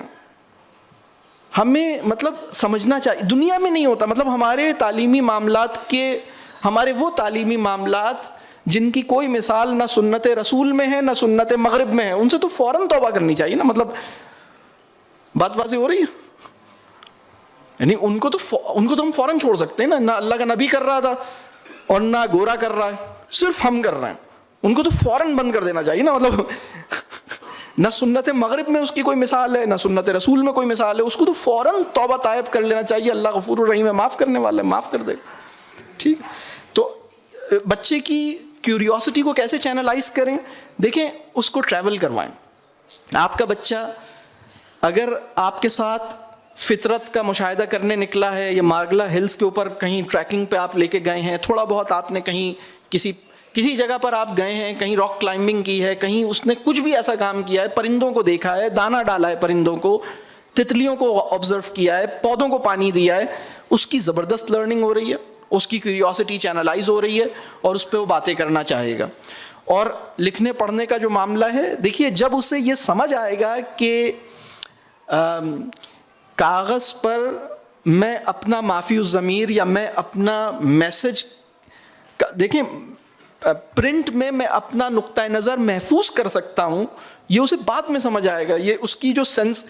ہمیں مطلب سمجھنا چاہیے, دنیا میں نہیں ہوتا. مطلب ہمارے تعلیمی معاملات کے, ہمارے وہ تعلیمی معاملات جن کی کوئی مثال نہ سنت رسول میں ہے نہ سنت مغرب میں ہے, ان سے تو فوراً توبہ کرنی چاہیے نا. مطلب بات واضح ہو رہی ہے, یعنی ان کو تو ہم فوراً چھوڑ سکتے ہیں نا. نہ اللہ کا نبی کر رہا تھا اور نہ گورا کر رہا ہے, صرف ہم کر رہے ہیں. ان کو تو فوراً بند کر دینا چاہیے نا. مطلب نہ سنت مغرب میں اس کی کوئی مثال ہے نہ سنت رسول میں کوئی مثال ہے, اس کو تو فوراً توبہ طائب کر لینا چاہیے. اللہ غفور الرحیم ہے, معاف کرنے والا ہے, معاف کر دے گا. ٹھیک. تو بچے کی کیوریوسٹی کو کیسے چینلائز کریں؟ دیکھیں, اس کو ٹریول کروائیں. آپ کا بچہ اگر آپ کے ساتھ فطرت کا مشاہدہ کرنے نکلا ہے, یا مارگلا ہلز کے اوپر کہیں ٹریکنگ پہ آپ لے کے گئے ہیں, تھوڑا بہت آپ نے کہیں کسی جگہ پر آپ گئے ہیں, کہیں راک کلائمبنگ کی ہے, کہیں اس نے کچھ بھی ایسا کام کیا ہے, پرندوں کو دیکھا ہے, دانہ ڈالا ہے پرندوں کو, تتلیوں کو آبزرو کیا ہے, پودوں کو پانی دیا ہے, اس کی زبردست لرننگ ہو رہی ہے, اس کی کیوریوسٹی چینلائز ہو رہی ہے اور اس پہ وہ باتیں کرنا چاہے گا. اور لکھنے پڑھنے کا جو معاملہ ہے, دیکھیے جب اسے یہ سمجھ آئے گا کہ کاغذ پر میں اپنا معافی الضمیر یا میں اپنا میسج, دیکھیں پرنٹ میں اپنا نقطہ نظر محفوظ کر سکتا ہوں, یہ اسے بعد میں سمجھ آئے گا. یہ اس کی جو سینس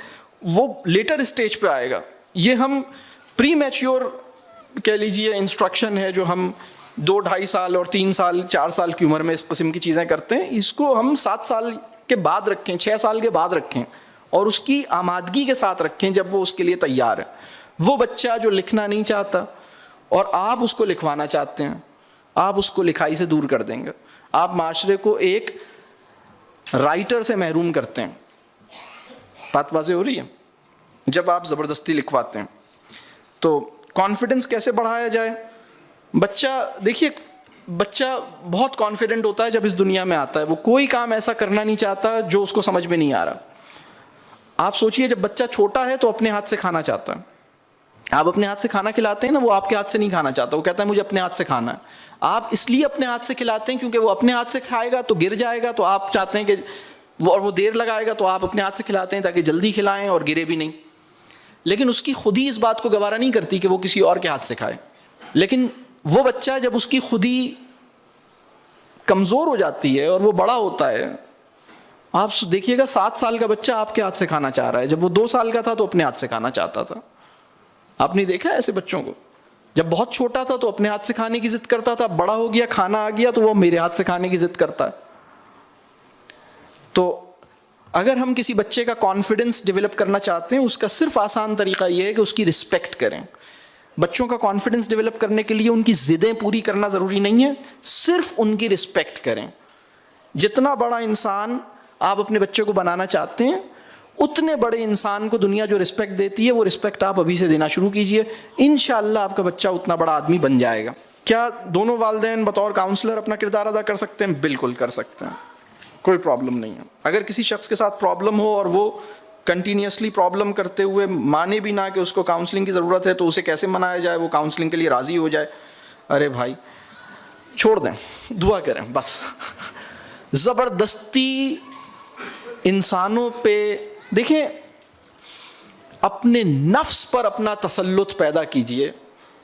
وہ لیٹر اسٹیج پہ آئے گا. یہ ہم پری میچیور کہہ لیجیے انسٹرکشن ہے جو ہم 2 ڈھائی سال اور 3 سال 4 سال کی عمر میں اس قسم کی چیزیں کرتے ہیں, اس کو ہم 7 سال کے بعد رکھیں, 6 سال کے بعد رکھیں, اور اس کی آمادگی کے ساتھ رکھیں جب وہ اس کے لیے تیار ہے. وہ بچہ جو لکھنا نہیں چاہتا اور آپ اس کو لکھوانا چاہتے ہیں, آپ اس کو لکھائی سے دور کر دیں گے. آپ معاشرے کو ایک رائٹر سے محروم کرتے ہیں. بات واضح ہو رہی ہے؟ جب آپ زبردستی لکھواتے ہیں تو کانفیڈنس کیسے بڑھایا جائے؟ بچہ دیکھیے, بچہ بہت کانفیڈنٹ ہوتا ہے جب اس دنیا میں آتا ہے. وہ کوئی کام ایسا کرنا نہیں چاہتا جو اس کو سمجھ میں نہیں آ رہا. آپ سوچئے جب بچہ چھوٹا ہے تو اپنے ہاتھ سے کھانا چاہتا ہے. آپ اپنے ہاتھ سے کھانا کھلاتے ہیں نا, وہ آپ کے ہاتھ سے نہیں کھانا چاہتا, وہ کہتا ہے مجھے اپنے ہاتھ سے کھانا ہے. آپ اس لیے اپنے ہاتھ سے کھلاتے ہیں کیونکہ وہ اپنے ہاتھ سے کھائے گا تو گر جائے گا, تو آپ چاہتے ہیں کہ وہ دیر لگائے گا, تو آپ اپنے ہاتھ سے کھلاتے ہیں تاکہ جلدی کھلائیں اور گرے بھی نہیں. لیکن اس کی خودی اس بات کو گوارا نہیں کرتی کہ وہ کسی اور کے ہاتھ سے کھائے. لیکن وہ بچہ جب اس کی خودی کمزور ہو جاتی ہے اور وہ بڑا ہوتا ہے, آپ دیکھیے گا 7 سال کا بچہ آپ کے ہاتھ سے کھانا چاہ رہا ہے, جب وہ 2 سال کا تھا تو اپنے ہاتھ سے کھانا چاہتا تھا. آپ نے دیکھا ایسے بچوں کو؟ جب بہت چھوٹا تھا تو اپنے ہاتھ سے کھانے کی ضد کرتا تھا, بڑا ہو گیا کھانا آ گیا تو وہ میرے ہاتھ سے کھانے کی ضد کرتا ہے. تو اگر ہم کسی بچے کا کانفیڈنس ڈیولپ کرنا چاہتے ہیں, اس کا صرف آسان طریقہ یہ ہے کہ اس کی رسپیکٹ کریں. بچوں کا کانفیڈنس ڈیولپ کرنے کے لیے ان کی ضدیں پوری کرنا ضروری نہیں ہے, صرف ان کی رسپیکٹ کریں. جتنا بڑا انسان آپ اپنے بچے کو بنانا چاہتے ہیں, اتنے بڑے انسان کو دنیا جو رسپیکٹ دیتی ہے وہ رسپیکٹ آپ ابھی سے دینا شروع کیجئے. انشاءاللہ آپ کا بچہ اتنا بڑا آدمی بن جائے گا. کیا دونوں والدین بطور کاؤنسلر اپنا کردار ادا کر سکتے ہیں؟ بالکل کر سکتے ہیں, کوئی پرابلم نہیں ہے. اگر کسی شخص کے ساتھ پرابلم ہو اور وہ کنٹینیوسلی پرابلم کرتے ہوئے مانے بھی نہ کہ اس کو کاؤنسلنگ کی ضرورت ہے, تو اسے کیسے منایا جائے وہ کاؤنسلنگ کے لیے راضی ہو جائے؟ ارے بھائی چھوڑ دیں, دعا کریں بس. زبردستی انسانوں پہ دیکھیں, اپنے نفس پر اپنا تسلط پیدا کیجئے,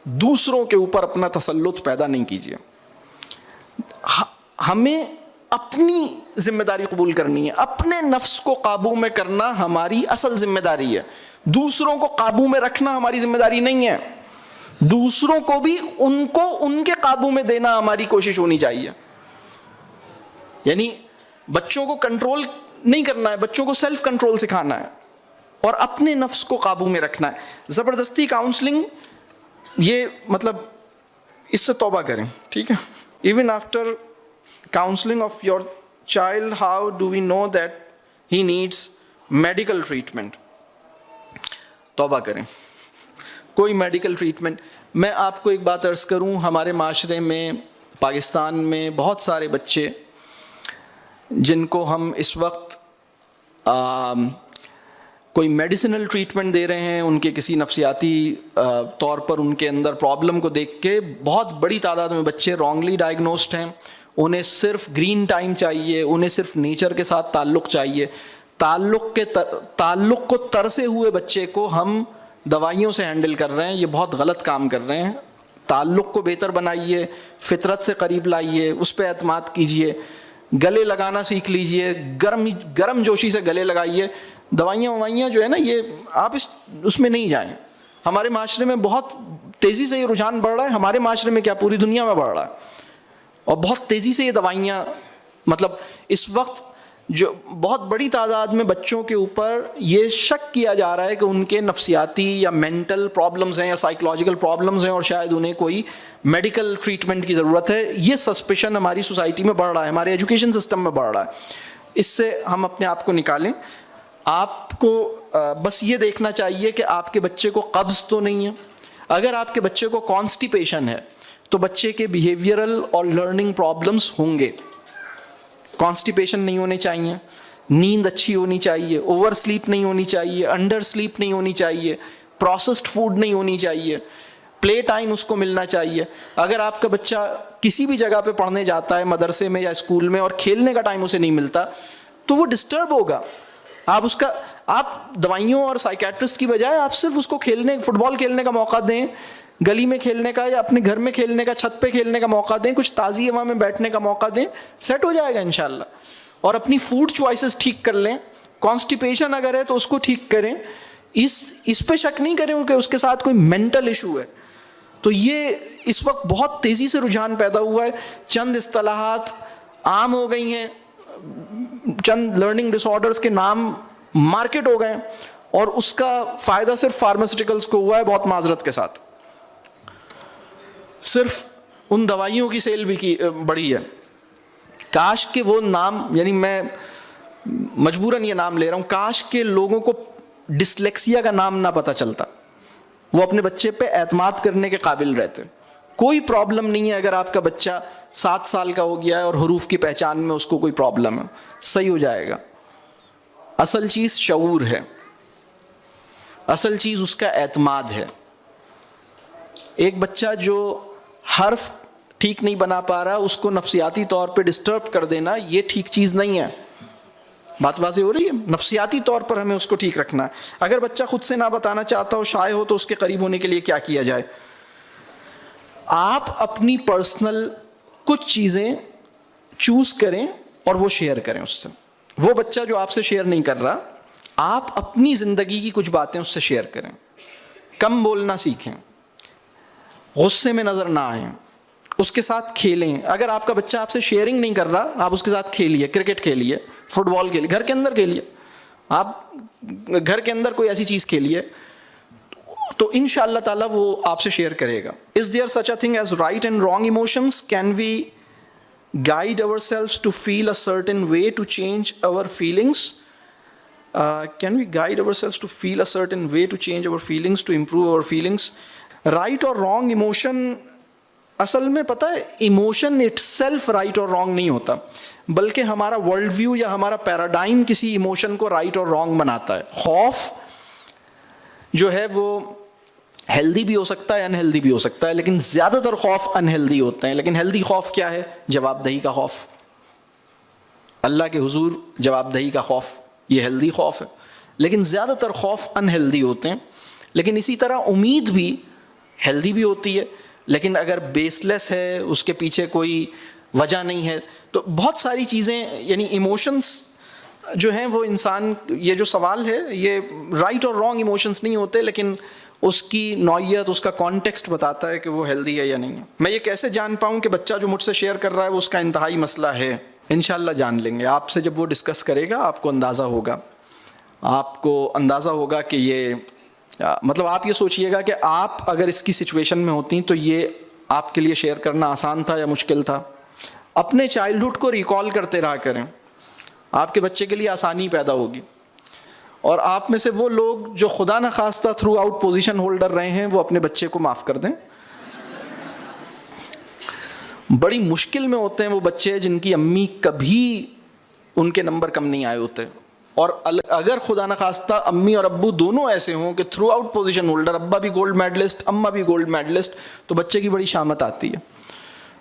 دوسروں کے اوپر اپنا تسلط پیدا نہیں کیجئے. ہمیں اپنی ذمہ داری قبول کرنی ہے. اپنے نفس کو قابو میں کرنا ہماری اصل ذمہ داری ہے. دوسروں کو قابو میں رکھنا ہماری ذمہ داری نہیں ہے. دوسروں کو بھی ان کے قابو میں دینا ہماری کوشش ہونی چاہیے. یعنی بچوں کو کنٹرول نہیں کرنا ہے, بچوں کو سیلف کنٹرول سکھانا ہے اور اپنے نفس کو قابو میں رکھنا ہے. زبردستی کاؤنسلنگ یہ مطلب اس سے توبہ کریں, ٹھیک ہے. Even after counseling of your child, how do we know that he needs medical treatment? توبہ کریں, کوئی میڈیکل ٹریٹمنٹ. میں آپ کو ایک بات عرض کروں, ہمارے معاشرے میں پاکستان میں بہت سارے بچے جن کو ہم اس وقت کوئی میڈیسنل ٹریٹمنٹ دے رہے ہیں, ان کے کسی نفسیاتی طور پر ان کے اندر پرابلم کو دیکھ کے بہت بڑی تعداد میں بچے رانگلی ڈائگنوسڈ ہیں. انہیں صرف گرین ٹائم چاہیے, انہیں صرف نیچر کے ساتھ تعلق چاہیے. تعلق کو ترسے ہوئے بچے کو ہم دوائیوں سے ہینڈل کر رہے ہیں, یہ بہت غلط کام کر رہے ہیں. تعلق کو بہتر بنائیے, فطرت سے قریب لائیے, اس پہ اعتماد کیجیے, گلے لگانا سیکھ لیجیے, گرم جوشی سے گلے لگائیے. دوائیاں جو ہے نا, یہ آپ اس میں نہیں جائیں. ہمارے معاشرے میں بہت تیزی سے یہ رجحان بڑھ رہا ہے, ہمارے معاشرے میں کیا پوری دنیا میں بڑھ رہا ہے, اور بہت تیزی سے یہ دوائیاں مطلب اس وقت جو بہت بڑی تعداد میں بچوں کے اوپر یہ شک کیا جا رہا ہے کہ ان کے نفسیاتی یا مینٹل پرابلمز ہیں یا سائیکولوجیکل پرابلمز ہیں اور شاید انہیں کوئی میڈیکل ٹریٹمنٹ کی ضرورت ہے. یہ سسپیشن ہماری سوسائٹی میں بڑھ رہا ہے, ہمارے ایجوکیشن سسٹم میں بڑھ رہا ہے. اس سے ہم اپنے آپ کو نکالیں. آپ کو بس یہ دیکھنا چاہیے کہ آپ کے بچے کو قبض تو نہیں ہے. اگر آپ کے بچے کو کانسٹیپیشن ہے تو بچے کے بیہیویئرل اور لرننگ پرابلمس ہوں گے. کانسٹیپیشن نہیں ہونے چاہیے, نیند اچھی ہونی چاہیے, اوور سلیپ نہیں ہونی چاہیے, انڈر سلیپ نہیں ہونی چاہیے, پروسیسڈ فوڈ نہیں ہونی چاہیے, پلے ٹائم اس کو ملنا چاہیے. اگر آپ کا بچہ کسی بھی جگہ پہ پڑھنے جاتا ہے, مدرسے میں یا اسکول میں, اور کھیلنے کا ٹائم اسے نہیں ملتا تو وہ ڈسٹرب ہوگا. آپ دوائیوں اور سائیکیٹرسٹ کی بجائے آپ صرف اس کو فٹ بال کھیلنے کا موقع دیں, گلی میں کھیلنے کا یا اپنے گھر میں کھیلنے کا, چھت پہ کھیلنے کا موقع دیں, کچھ تازی ہوا میں بیٹھنے کا موقع دیں, سیٹ ہو جائے گا انشاءاللہ. اور اپنی فوڈ چوائسز ٹھیک کر لیں. کانسٹیپیشن اگر ہے تو اس کو ٹھیک کریں. اس پہ شک نہیں کریں کہ اس کے ساتھ کوئی مینٹل ایشو ہے, تو یہ اس وقت بہت تیزی سے رجحان پیدا ہوا ہے. چند اصطلاحات عام ہو گئی ہیں, چند لرننگ ڈس آرڈرز کے نام مارکیٹ ہو گئے ہیں, اور اس کا فائدہ صرف فارماسیوٹیکلز کو ہوا ہے, بہت معذرت کے ساتھ. صرف ان دوائیوں کی سیل بھی بڑھی ہے. کاش کہ وہ نام, یعنی میں مجبوراً یہ نام لے رہا ہوں, کاش کہ لوگوں کو ڈسلیکسیا کا نام نہ پتہ چلتا, وہ اپنے بچے پہ اعتماد کرنے کے قابل رہتے. کوئی پرابلم نہیں ہے اگر آپ کا بچہ 7 سال کا ہو گیا ہے اور حروف کی پہچان میں اس کو کوئی پرابلم ہے, صحیح ہو جائے گا. اصل چیز شعور ہے, اصل چیز اس کا اعتماد ہے. ایک بچہ جو حرف ٹھیک نہیں بنا پا رہا, اس کو نفسیاتی طور پہ ڈسٹرب کر دینا, یہ ٹھیک چیز نہیں ہے. بات واضح ہو رہی ہے؟ نفسیاتی طور پر ہمیں اس کو ٹھیک رکھنا ہے. اگر بچہ خود سے نہ بتانا چاہتا ہو, شائع ہو, تو اس کے قریب ہونے کے لیے کیا کیا جائے؟ آپ اپنی پرسنل کچھ چیزیں چوز کریں اور وہ شیئر کریں اس سے. وہ بچہ جو آپ سے شیئر نہیں کر رہا, آپ اپنی زندگی کی کچھ باتیں اس سے شیئر کریں. کم بولنا سیکھیں, غصے میں نظر نہ آئیں, اس کے ساتھ کھیلیں. اگر آپ کا بچہ آپ سے شیئرنگ نہیں کر رہا, آپ اس کے ساتھ کھیلیے, کرکٹ کھیلیے, فٹ بال کھیلیے, گھر کے اندر کھیلیے. آپ گھر کے اندر کوئی ایسی چیز کھیلیے تو انشاءاللہ تعالیٰ وہ آپ سے شیئر کرے گا. Is there such a thing as right and wrong emotions? Can we guide ourselves to feel a certain way to change our feelings? Can we guide ourselves to feel a certain way to change our feelings, to improve our feelings? Right or wrong emotion, اصل میں پتہ ہے emotion it self right اور wrong نہیں ہوتا, بلکہ ہمارا world view یا ہمارا پیراڈائم کسی ایموشن کو رائٹ اور رانگ بناتا ہے. خوف جو ہے وہ ہیلدی بھی ہو سکتا ہے, انہیلدی بھی ہو سکتا ہے, لیکن زیادہ تر خوف انہیلدی ہوتے ہیں. لیکن ہیلدی خوف کیا ہے؟ جواب دہی کا خوف, اللہ کے حضور جواب دہی کا خوف, یہ ہیلدی خوف ہے. لیکن زیادہ تر خوف انہیلدی ہوتے ہیں. لیکن اسی طرح امید بھی ہیلدی بھی ہوتی ہے, لیکن اگر بیس لیس ہے, اس کے پیچھے کوئی وجہ نہیں ہے, تو بہت ساری چیزیں, یعنی ایموشنس جو ہیں وہ انسان, یہ جو سوال ہے یہ رائٹ اور رانگ ایموشنس نہیں ہوتے, لیکن اس کی نوعیت, اس کا کانٹیکسٹ بتاتا ہے کہ وہ ہیلدی ہے یا نہیں ہے. میں یہ کیسے جان پاؤں کہ بچہ جو مجھ سے شیئر کر رہا ہے وہ اس کا انتہائی مسئلہ ہے؟ انشاءاللہ جان لیں گے. آپ سے جب وہ ڈسکس کرے گا آپ کو اندازہ ہوگا, آپ کو اندازہ ہوگا کہ یہ, مطلب آپ یہ سوچئے گا کہ آپ اگر اس کی سچویشن میں ہوتی تو یہ آپ کے لیے شیئر کرنا آسان تھا یا مشکل تھا. اپنے چائلڈہڈ کو ریکال کرتے رہا کریں, آپ کے بچے کے لیے آسانی پیدا ہوگی. اور آپ میں سے وہ لوگ جو خدا نخواستہ تھرو آؤٹ پوزیشن ہولڈر رہے ہیں, وہ اپنے بچے کو معاف کر دیں. بڑی مشکل میں ہوتے ہیں وہ بچے جن کی امی کبھی ان کے نمبر کم نہیں آئے ہوتے, اور اگر خدا نخواستہ امی اور ابو دونوں ایسے ہوں کہ تھرو آؤٹ پوزیشن ہولڈر, ابا بھی گولڈ میڈلسٹ, اماں بھی گولڈ میڈلسٹ, تو بچے کی بڑی شامت آتی ہے.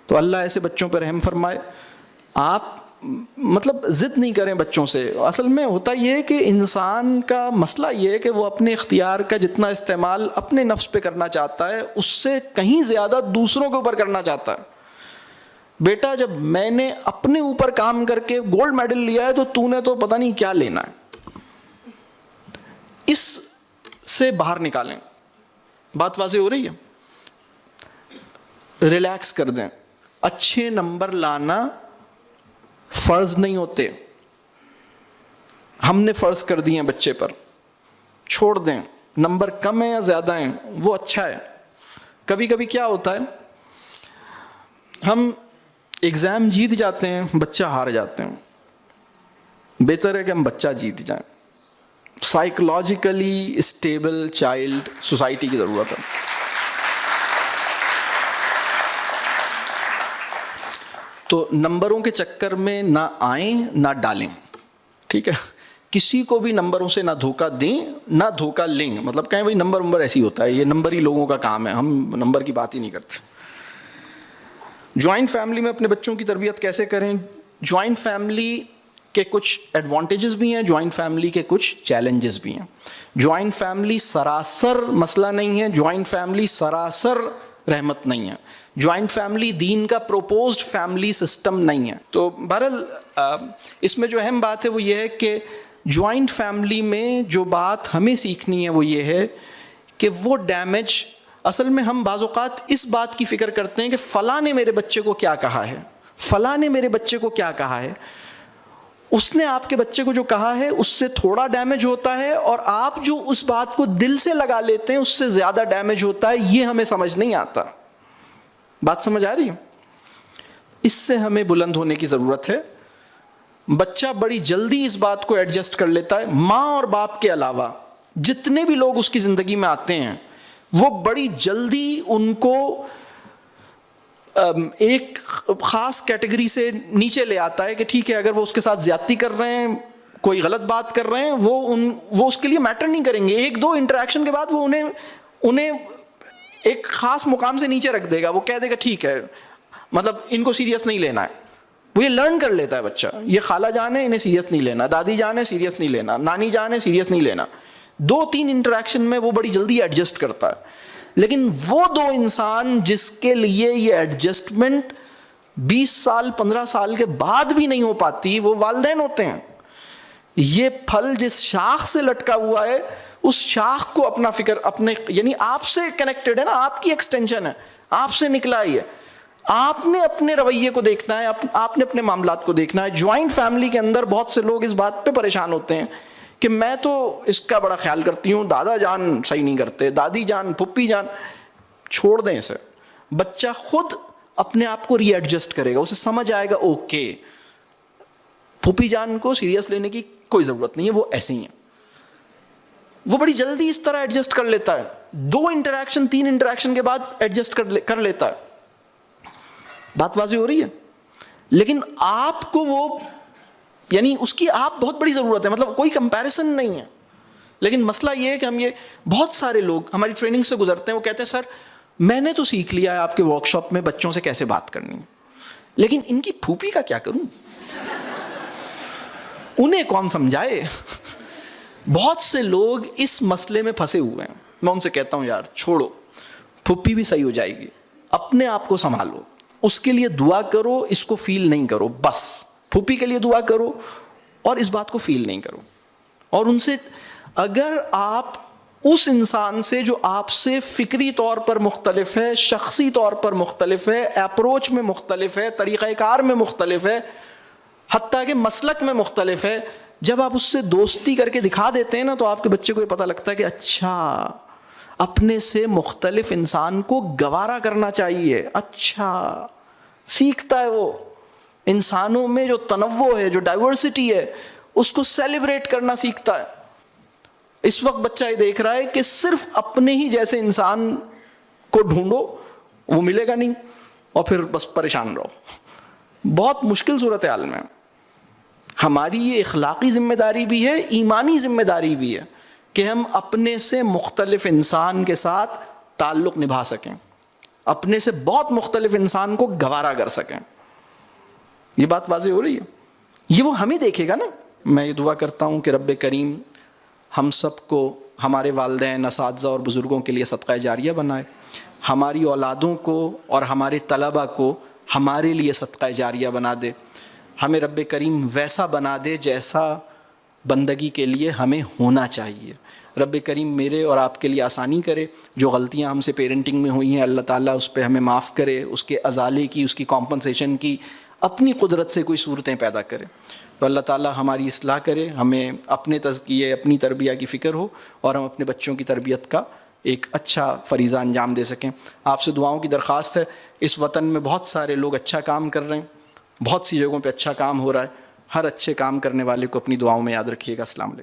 تو اللہ ایسے بچوں پہ رحم فرمائے. آپ مطلب ضد نہیں کریں بچوں سے. اصل میں ہوتا یہ ہے کہ انسان کا مسئلہ یہ ہے کہ وہ اپنے اختیار کا جتنا استعمال اپنے نفس پہ کرنا چاہتا ہے, اس سے کہیں زیادہ دوسروں کے اوپر کرنا چاہتا ہے. بیٹا جب میں نے اپنے اوپر کام کر کے گولڈ میڈل لیا ہے, تو تو نے تو پتہ نہیں کیا لینا ہے. اس سے باہر نکالیں. بات واضح ہو رہی ہے؟ ریلیکس کر دیں. اچھے نمبر لانا فرض نہیں ہوتے, ہم نے فرض کر دیے ہیں بچے پر. چھوڑ دیں, نمبر کم ہیں یا زیادہ ہیں وہ اچھا ہے. کبھی کبھی کیا ہوتا ہے, ہم ایگزام جیت جاتے ہیں, بچہ ہار جاتے ہیں. بہتر ہے کہ ہم بچہ جیت جائیں. سائیکولوجیکلی اسٹیبل چائلڈ سوسائٹی کی ضرورت ہے. تو نمبروں کے چکر میں نہ آئیں نہ ڈالیں, ٹھیک ہے؟ کسی کو بھی نمبروں سے نہ دھوکہ دیں نہ دھوکہ لیں. مطلب کہیں بھائی نمبر ایسی ہوتا ہے, یہ نمبر ہی لوگوں کا کام ہے, ہم نمبر کی بات ہی نہیں کرتے. جوائنٹ فیملی میں اپنے بچوں کی تربیت کیسے کریں؟ جوائنٹ فیملی کے کچھ ایڈوانٹیجز بھی ہیں, جوائنٹ فیملی کے کچھ چیلنجز بھی ہیں. جوائنٹ فیملی سراسر مسئلہ نہیں ہے, جوائنٹ فیملی سراسر رحمت نہیں ہے. جوائنٹ فیملی دین کا پروپوزڈ فیملی سسٹم نہیں ہے. تو بہرحال اس میں جو اہم بات ہے وہ یہ ہے کہ جوائنٹ فیملی میں جو بات ہمیں سیکھنی ہے وہ یہ ہے کہ وہ ڈیمیج اصل میں ہم بعض اوقات اس بات کی فکر کرتے ہیں کہ فلاں نے میرے بچے کو کیا کہا ہے، فلاں نے میرے بچے کو کیا کہا ہے. اس نے آپ کے بچے کو جو کہا ہے اس سے تھوڑا ڈیمیج ہوتا ہے، اور آپ جو اس بات کو دل سے لگا لیتے ہیں اس سے زیادہ ڈیمیج ہوتا ہے. یہ ہمیں سمجھ نہیں آتا. بات سمجھ آ رہی ہے؟ اس سے ہمیں بلند ہونے کی ضرورت ہے. بچہ بڑی جلدی اس بات کو ایڈجسٹ کر لیتا ہے. ماں اور باپ کے علاوہ جتنے بھی لوگ اس کی زندگی میں آتے ہیں وہ بڑی جلدی ان کو ایک خاص کیٹیگری سے نیچے لے آتا ہے کہ ٹھیک ہے، اگر وہ اس کے ساتھ زیادتی کر رہے ہیں، کوئی غلط بات کر رہے ہیں، وہ اس کے لیے میٹر نہیں کریں گے. ایک دو انٹریکشن کے بعد وہ انہیں ایک خاص مقام سے نیچے رکھ دے گا. وہ کہہ دے گا ٹھیک ہے، مطلب ان کو سیریس نہیں لینا ہے. وہ یہ لرن کر لیتا ہے بچہ، یہ خالہ جان ہے، انہیں سیریس نہیں لینا، دادی جان ہے، سیریس نہیں لینا، نانی جان ہے، سیریس نہیں لینا. 2-3 انٹریکشن میں وہ بڑی جلدی ایڈجسٹ کرتا ہے. لیکن وہ 2 انسان جس کے لیے یہ ایڈجسٹمنٹ 20 سال 15 سال کے بعد بھی نہیں ہو پاتی، وہ والدین ہوتے ہیں. یہ پھل جس شاخ سے لٹکا ہوا ہے اس شاخ کو اپنا فکر اپنے، یعنی آپ سے کنیکٹڈ ہے نا، آپ کی ایکسٹینشن ہے، آپ سے نکلا ہی ہے. آپ نے اپنے رویے کو دیکھنا ہے، آپ نے اپنے معاملات کو دیکھنا ہے. جوائنٹ فیملی کے اندر بہت سے لوگ اس بات پہ پریشان ہوتے ہیں کہ میں تو اس کا بڑا خیال کرتی ہوں، دادا جان صحیح نہیں کرتے، دادی جان، پھپھی جان. چھوڑ دیں اسے. بچہ خود اپنے آپ کو ری ایڈجسٹ کرے گا، اسے سمجھ آئے گا اوکے پھپھی جان کو سیریس لینے کی کوئی ضرورت نہیں ہے، وہ ایسے ہی ہیں. وہ بڑی جلدی اس طرح ایڈجسٹ کر لیتا ہے. 2 انٹریکشن 3 انٹریکشن کے بعد ایڈجسٹ کر لیتا ہے. بات واضح ہو رہی ہے؟ لیکن آپ کو وہ، یعنی اس کی آپ بہت بڑی ضرورت ہے، مطلب کوئی کمپیریسن نہیں ہے. لیکن مسئلہ یہ ہے کہ ہم بہت سارے لوگ ہماری ٹریننگ سے گزرتے ہیں، وہ کہتے ہیں سر میں نے تو سیکھ لیا ہے آپ کے ورک شاپ میں بچوں سے کیسے بات کرنی ہے، لیکن ان کی پھوپھی کا کیا کروں، انہیں کون سمجھائے. بہت سے لوگ اس مسئلے میں پھنسے ہوئے ہیں. میں ان سے کہتا ہوں یار چھوڑو، پھوپھی بھی صحیح ہو جائے گی، اپنے آپ کو سنبھالو، اس کے لیے دعا کرو، اس کو فیل نہیں کرو. بس پھوپھی کے لیے دعا کرو اور اس بات کو فیل نہیں کرو. اور ان سے اگر آپ اس انسان سے جو آپ سے فکری طور پر مختلف ہے، شخصی طور پر مختلف ہے، اپروچ میں مختلف ہے، طریقہ کار میں مختلف ہے، حتیٰ کہ مسلک میں مختلف ہے، جب آپ اس سے دوستی کر کے دکھا دیتے ہیں نا، تو آپ کے بچے کو یہ پتہ لگتا ہے کہ اچھا اپنے سے مختلف انسان کو گوارا کرنا چاہیے. اچھا سیکھتا ہے وہ انسانوں میں جو تنوع ہے، جو ڈائیورسٹی ہے، اس کو سیلیبریٹ کرنا سیکھتا ہے. اس وقت بچہ یہ دیکھ رہا ہے کہ صرف اپنے ہی جیسے انسان کو ڈھونڈو، وہ ملے گا نہیں، اور پھر بس پریشان رہو. بہت مشکل صورتحال میں ہماری یہ اخلاقی ذمہ داری بھی ہے، ایمانی ذمہ داری بھی ہے کہ ہم اپنے سے مختلف انسان کے ساتھ تعلق نبھا سکیں، اپنے سے بہت مختلف انسان کو گوارا کر سکیں. یہ بات واضح ہو رہی ہے؟ یہ وہ ہمیں دیکھے گا نا. میں یہ دعا کرتا ہوں کہ رب کریم ہم سب کو ہمارے والدین، اساتذہ اور بزرگوں کے لیے صدقہ جاریہ بنائے، ہماری اولادوں کو اور ہمارے طلبہ کو ہمارے لیے صدقہ جاریہ بنا دے. ہمیں رب کریم ویسا بنا دے جیسا بندگی کے لیے ہمیں ہونا چاہیے. رب کریم میرے اور آپ کے لیے آسانی کرے. جو غلطیاں ہم سے پیرنٹنگ میں ہوئی ہیں اللہ تعالیٰ اس پہ ہمیں معاف کرے، اس کے ازالے کی، اس کی کمپنسیشن کی اپنی قدرت سے کوئی صورتیں پیدا کرے. تو اللہ تعالیٰ ہماری اصلاح کرے، ہمیں اپنے تزکیے، اپنی تربیہ کی فکر ہو، اور ہم اپنے بچوں کی تربیت کا ایک اچھا فریضہ انجام دے سکیں. آپ سے دعاؤں کی درخواست ہے. اس وطن میں بہت سارے لوگ اچھا کام کر رہے ہیں، بہت سی جگہوں پہ اچھا کام ہو رہا ہے. ہر اچھے کام کرنے والے کو اپنی دعاؤں میں یاد رکھیے گا. السلام علیکم.